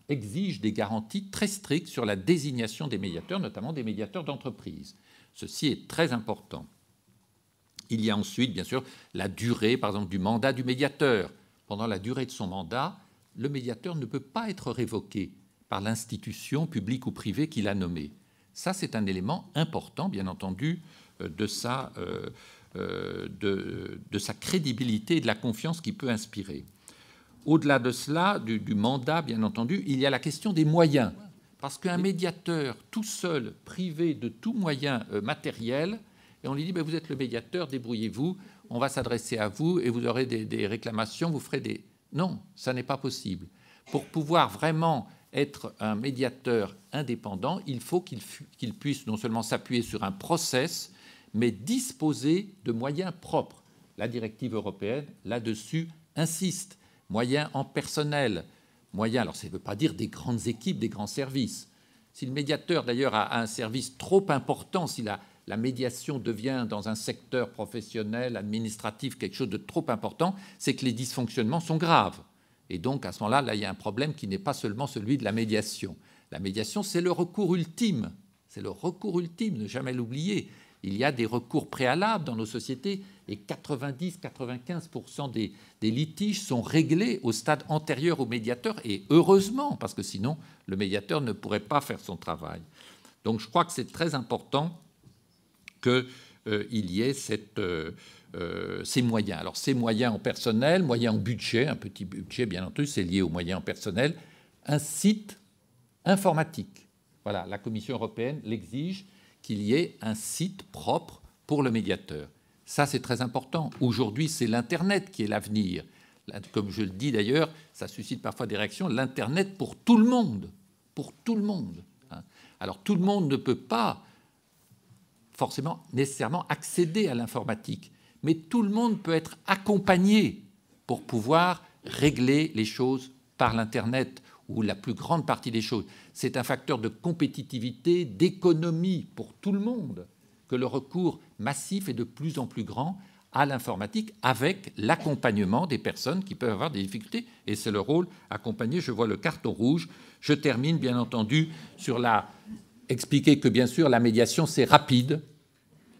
exige des garanties très strictes sur la désignation des médiateurs, notamment des médiateurs d'entreprise. Ceci est très important. Il y a ensuite, bien sûr, la durée, par exemple, du mandat du médiateur. Pendant la durée de son mandat, le médiateur ne peut pas être révoqué par l'institution publique ou privée qu'il a nommée. Ça, c'est un élément important, bien entendu, de sa crédibilité et de la confiance qu'il peut inspirer. Au-delà de cela, du mandat, bien entendu, il y a la question des moyens. Parce qu'un médiateur tout seul, privé de tout moyen matériel, et on lui dit vous êtes le médiateur, débrouillez-vous, on va s'adresser à vous et vous aurez des réclamations, vous ferez des... Non, ça n'est pas possible. Pour pouvoir vraiment être un médiateur indépendant, il faut qu'il puisse non seulement s'appuyer sur un process, mais disposer de moyens propres. La directive européenne, là-dessus, insiste. Moyens en personnel. Moyens, alors ça ne veut pas dire des grandes équipes, des grands services. Si le médiateur, d'ailleurs, a un service trop important, si la médiation devient dans un secteur professionnel, administratif, quelque chose de trop important, c'est que les dysfonctionnements sont graves. Et donc, à ce moment-là, là, il y a un problème qui n'est pas seulement celui de la médiation. La médiation, c'est le recours ultime. C'est le recours ultime, ne jamais l'oublier. Il y a des recours préalables dans nos sociétés et 90-95% des litiges sont réglés au stade antérieur au médiateur, et heureusement, parce que sinon, le médiateur ne pourrait pas faire son travail. Donc, je crois que c'est très important qu'il y ait ces moyens. Alors, ces moyens en personnel, moyens en budget, un petit budget, bien entendu, c'est lié aux moyens en personnel, un site informatique. Voilà, la Commission européenne l'exige, qu'il y ait un site propre pour le médiateur. Ça, c'est très important. Aujourd'hui, c'est l'Internet qui est l'avenir. Comme je le dis d'ailleurs, ça suscite parfois des réactions. L'Internet pour tout le monde. Pour tout le monde. Alors, tout le monde ne peut pas forcément, nécessairement accéder à l'informatique. Mais tout le monde peut être accompagné pour pouvoir régler les choses par l'Internet, ou la plus grande partie des choses. C'est un facteur de compétitivité, d'économie pour tout le monde, que le recours massif est de plus en plus grand à l'informatique, avec l'accompagnement des personnes qui peuvent avoir des difficultés. Et c'est le rôle accompagné. Je vois le carton rouge. Je termine, bien entendu, sur expliquer que, bien sûr, la médiation, c'est rapide.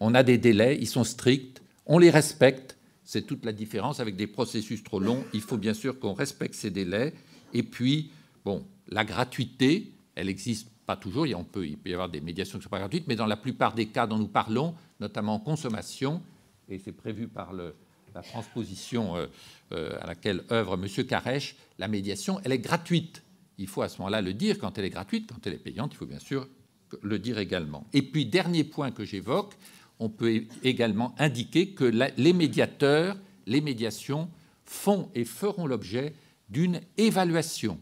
On a des délais, ils sont stricts, on les respecte. C'est toute la différence avec des processus trop longs. Il faut bien sûr qu'on respecte ces délais. Et puis, bon, la gratuité, elle n'existe pas toujours. Il peut y avoir des médiations qui ne sont pas gratuites, mais dans la plupart des cas dont nous parlons, notamment en consommation, et c'est prévu par la transposition à laquelle œuvre M. Carèche, la médiation, elle est gratuite. Il faut à ce moment-là le dire, quand elle est gratuite, quand elle est payante, il faut bien sûr le dire également. Et puis, dernier point que j'évoque, on peut également indiquer que les médiateurs, les médiations font et feront l'objet d'une évaluation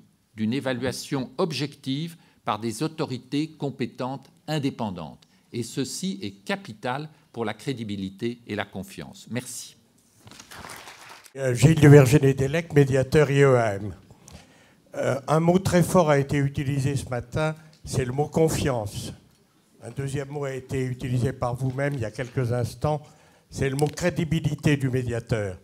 objective par des autorités compétentes indépendantes. Et ceci est capital pour la crédibilité et la confiance. Merci. Gilles Duverger-Nedelec, médiateur IEAM. Un mot très fort a été utilisé ce matin, c'est le mot confiance. Un deuxième mot a été utilisé par vous-même il y a quelques instants, c'est le mot crédibilité du médiateur.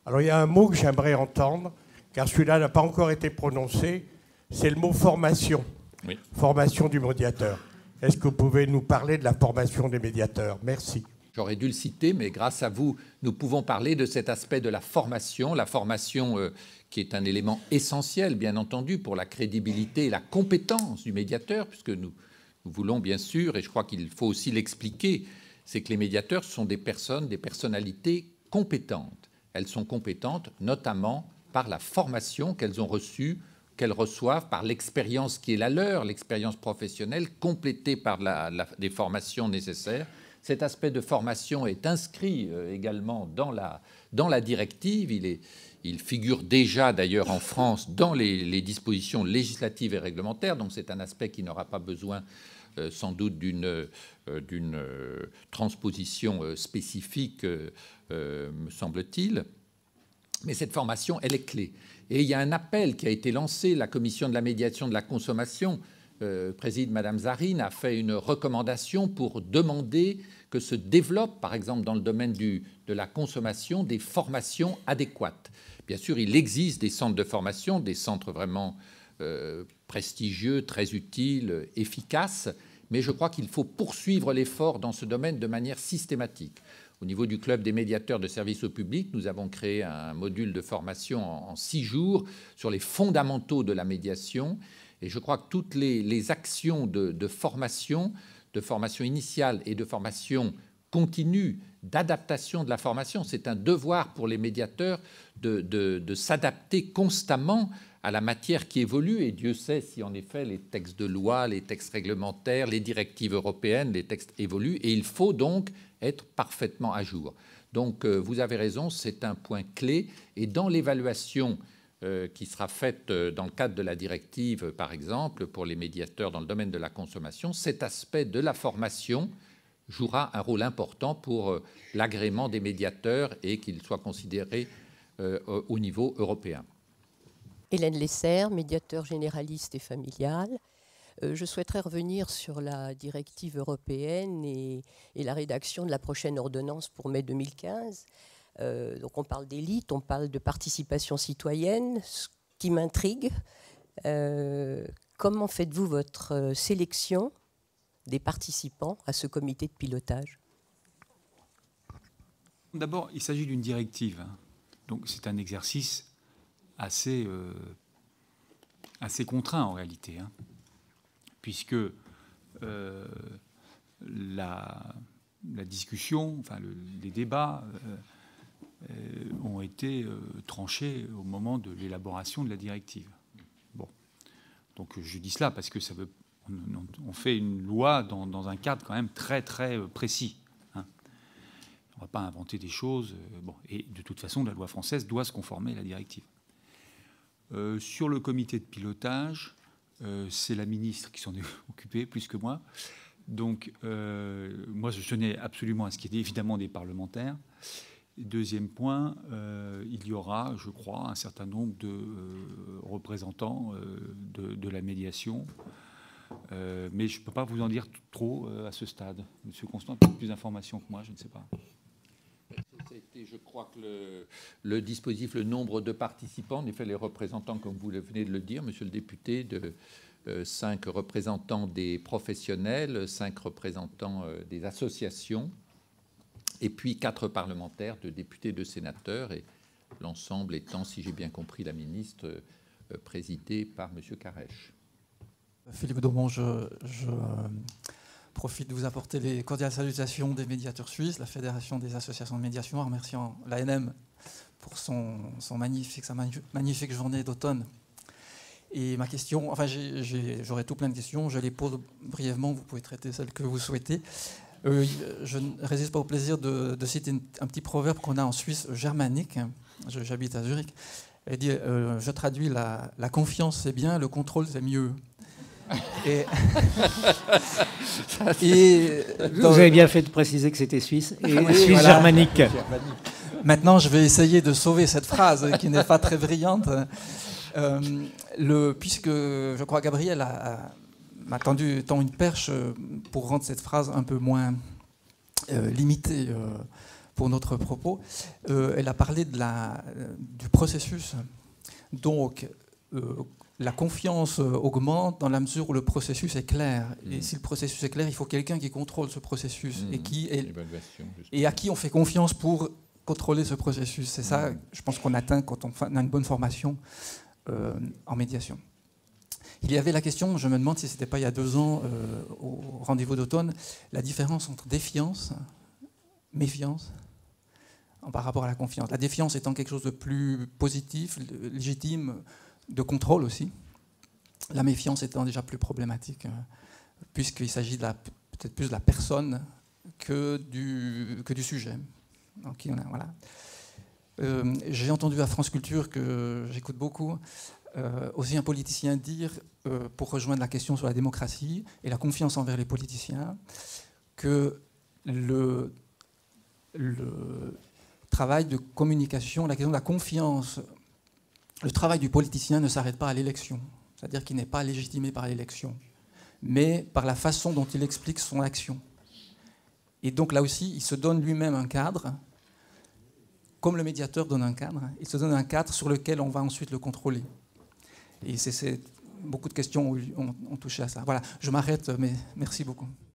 Alors il y a un mot que j'aimerais entendre, car celui-là n'a pas encore été prononcé, c'est le mot formation. Oui. Formation du médiateur. Est-ce que vous pouvez nous parler de la formation des médiateurs? Merci. J'aurais dû le citer, mais grâce à vous, nous pouvons parler de cet aspect de la formation qui est un élément essentiel, bien entendu, pour la crédibilité et la compétence du médiateur, puisque nous voulons bien sûr, et je crois qu'il faut aussi l'expliquer, c'est que les médiateurs sont des personnes, des personnalités compétentes. Elles sont compétentes notamment par la formation qu'elles ont reçue, qu'elles reçoivent par l'expérience qui est la leur, l'expérience professionnelle, complétée par des formations nécessaires. Cet aspect de formation est inscrit également dans la directive. Il figure déjà d'ailleurs en France dans les dispositions législatives et réglementaires, donc c'est un aspect qui n'aura pas besoin sans doute d'une transposition spécifique, me semble-t-il. Mais cette formation, elle est clé. Et il y a un appel qui a été lancé, la Commission de la médiation de la consommation, préside Madame Zarine, a fait une recommandation pour demander que se développent, par exemple dans le domaine de la consommation, des formations adéquates. Bien sûr, il existe des centres de formation, des centres vraiment prestigieux, très utiles, efficaces, mais je crois qu'il faut poursuivre l'effort dans ce domaine de manière systématique. Au niveau du Club des médiateurs de service au public, nous avons créé un module de formation en 6 jours sur les fondamentaux de la médiation. Et je crois que toutes les actions de formation initiale et de formation continue, d'adaptation de la formation, c'est un devoir pour les médiateurs de s'adapter constamment à la matière qui évolue. Et Dieu sait si en effet les textes de loi, les textes réglementaires, les directives européennes, les textes évoluent. Et il faut donc être parfaitement à jour. Donc vous avez raison, c'est un point clé. Et dans l'évaluation qui sera faite dans le cadre de la directive, par exemple, pour les médiateurs dans le domaine de la consommation, cet aspect de la formation jouera un rôle important pour l'agrément des médiateurs et qu'il soit considéré au niveau européen. Hélène Lesser, médiateur généraliste et familial. Je souhaiterais revenir sur la directive européenne et la rédaction de la prochaine ordonnance pour mai 2015. Donc on parle d'élite, on parle de participation citoyenne, ce qui m'intrigue. Comment faites-vous votre sélection des participants à ce comité de pilotage? D'abord, il s'agit d'une directive. Donc c'est un exercice assez contraint en réalité, puisque la discussion, enfin les débats ont été tranchés au moment de l'élaboration de la directive. Bon, donc je dis cela parce que on fait une loi dans un cadre quand même très très précis. On ne va pas inventer des choses. Et de toute façon, la loi française doit se conformer à la directive. Sur le comité de pilotage, c'est la ministre qui s'en est occupée plus que moi. Donc, moi, je tenais absolument à ce qu'il y ait évidemment des parlementaires. Deuxième point, il y aura, je crois, un certain nombre de représentants de la médiation. Mais je ne peux pas vous en dire trop à ce stade. Monsieur Constant a peut-être plus d'informations que moi, je ne sais pas. Je crois que le dispositif, le nombre de participants, en effet, les représentants, comme vous venez de le dire, monsieur le député, de 5 représentants des professionnels, 5 représentants des associations, et puis 4 parlementaires, de députés, de sénateurs, et l'ensemble étant, si j'ai bien compris, la ministre, présidée par monsieur Carèche. Philippe Daumont, je profite de vous apporter les cordiales salutations des médiateurs suisses, la Fédération des associations de médiation, en remerciant l'ANM pour sa magnifique journée d'automne. Et ma question, enfin j'aurais tout plein de questions, je les pose brièvement, vous pouvez traiter celles que vous souhaitez. Je ne résiste pas au plaisir de citer un petit proverbe qu'on a en Suisse germanique, j'habite à Zurich, elle dit, je traduis, la confiance c'est bien, le contrôle c'est mieux. Vous avez bien fait de préciser que c'était suisse et suisse voilà, germanique. Maintenant, je vais essayer de sauver cette phrase qui n'est pas très brillante. Puisque je crois Gabriel m'a tend une perche pour rendre cette phrase un peu moins limitée pour notre propos. Elle a parlé du processus. Donc, la confiance augmente dans la mesure où le processus est clair. Et si le processus est clair, il faut quelqu'un qui contrôle ce processus et à qui on fait confiance pour contrôler ce processus. C'est ça, je pense, qu'on atteint quand on a une bonne formation en médiation. Il y avait la question, je me demande si ce n'était pas il y a 2 ans, au rendez-vous d'automne, la différence entre défiance, méfiance, par rapport à la confiance. La défiance étant quelque chose de plus positif, légitime, de contrôle aussi. La méfiance étant déjà plus problématique, puisqu'il s'agit peut-être plus de la personne que du sujet. Donc, voilà. J'ai entendu à France Culture, que j'écoute beaucoup, aussi un politicien dire, pour rejoindre la question sur la démocratie et la confiance envers les politiciens, que le travail de communication, la question de la confiance, le travail du politicien ne s'arrête pas à l'élection, c'est-à-dire qu'il n'est pas légitimé par l'élection, mais par la façon dont il explique son action. Et donc là aussi, il se donne lui-même un cadre, comme le médiateur donne un cadre, il se donne un cadre sur lequel on va ensuite le contrôler. Et beaucoup de questions ont touché à ça. Voilà, je m'arrête, mais merci beaucoup.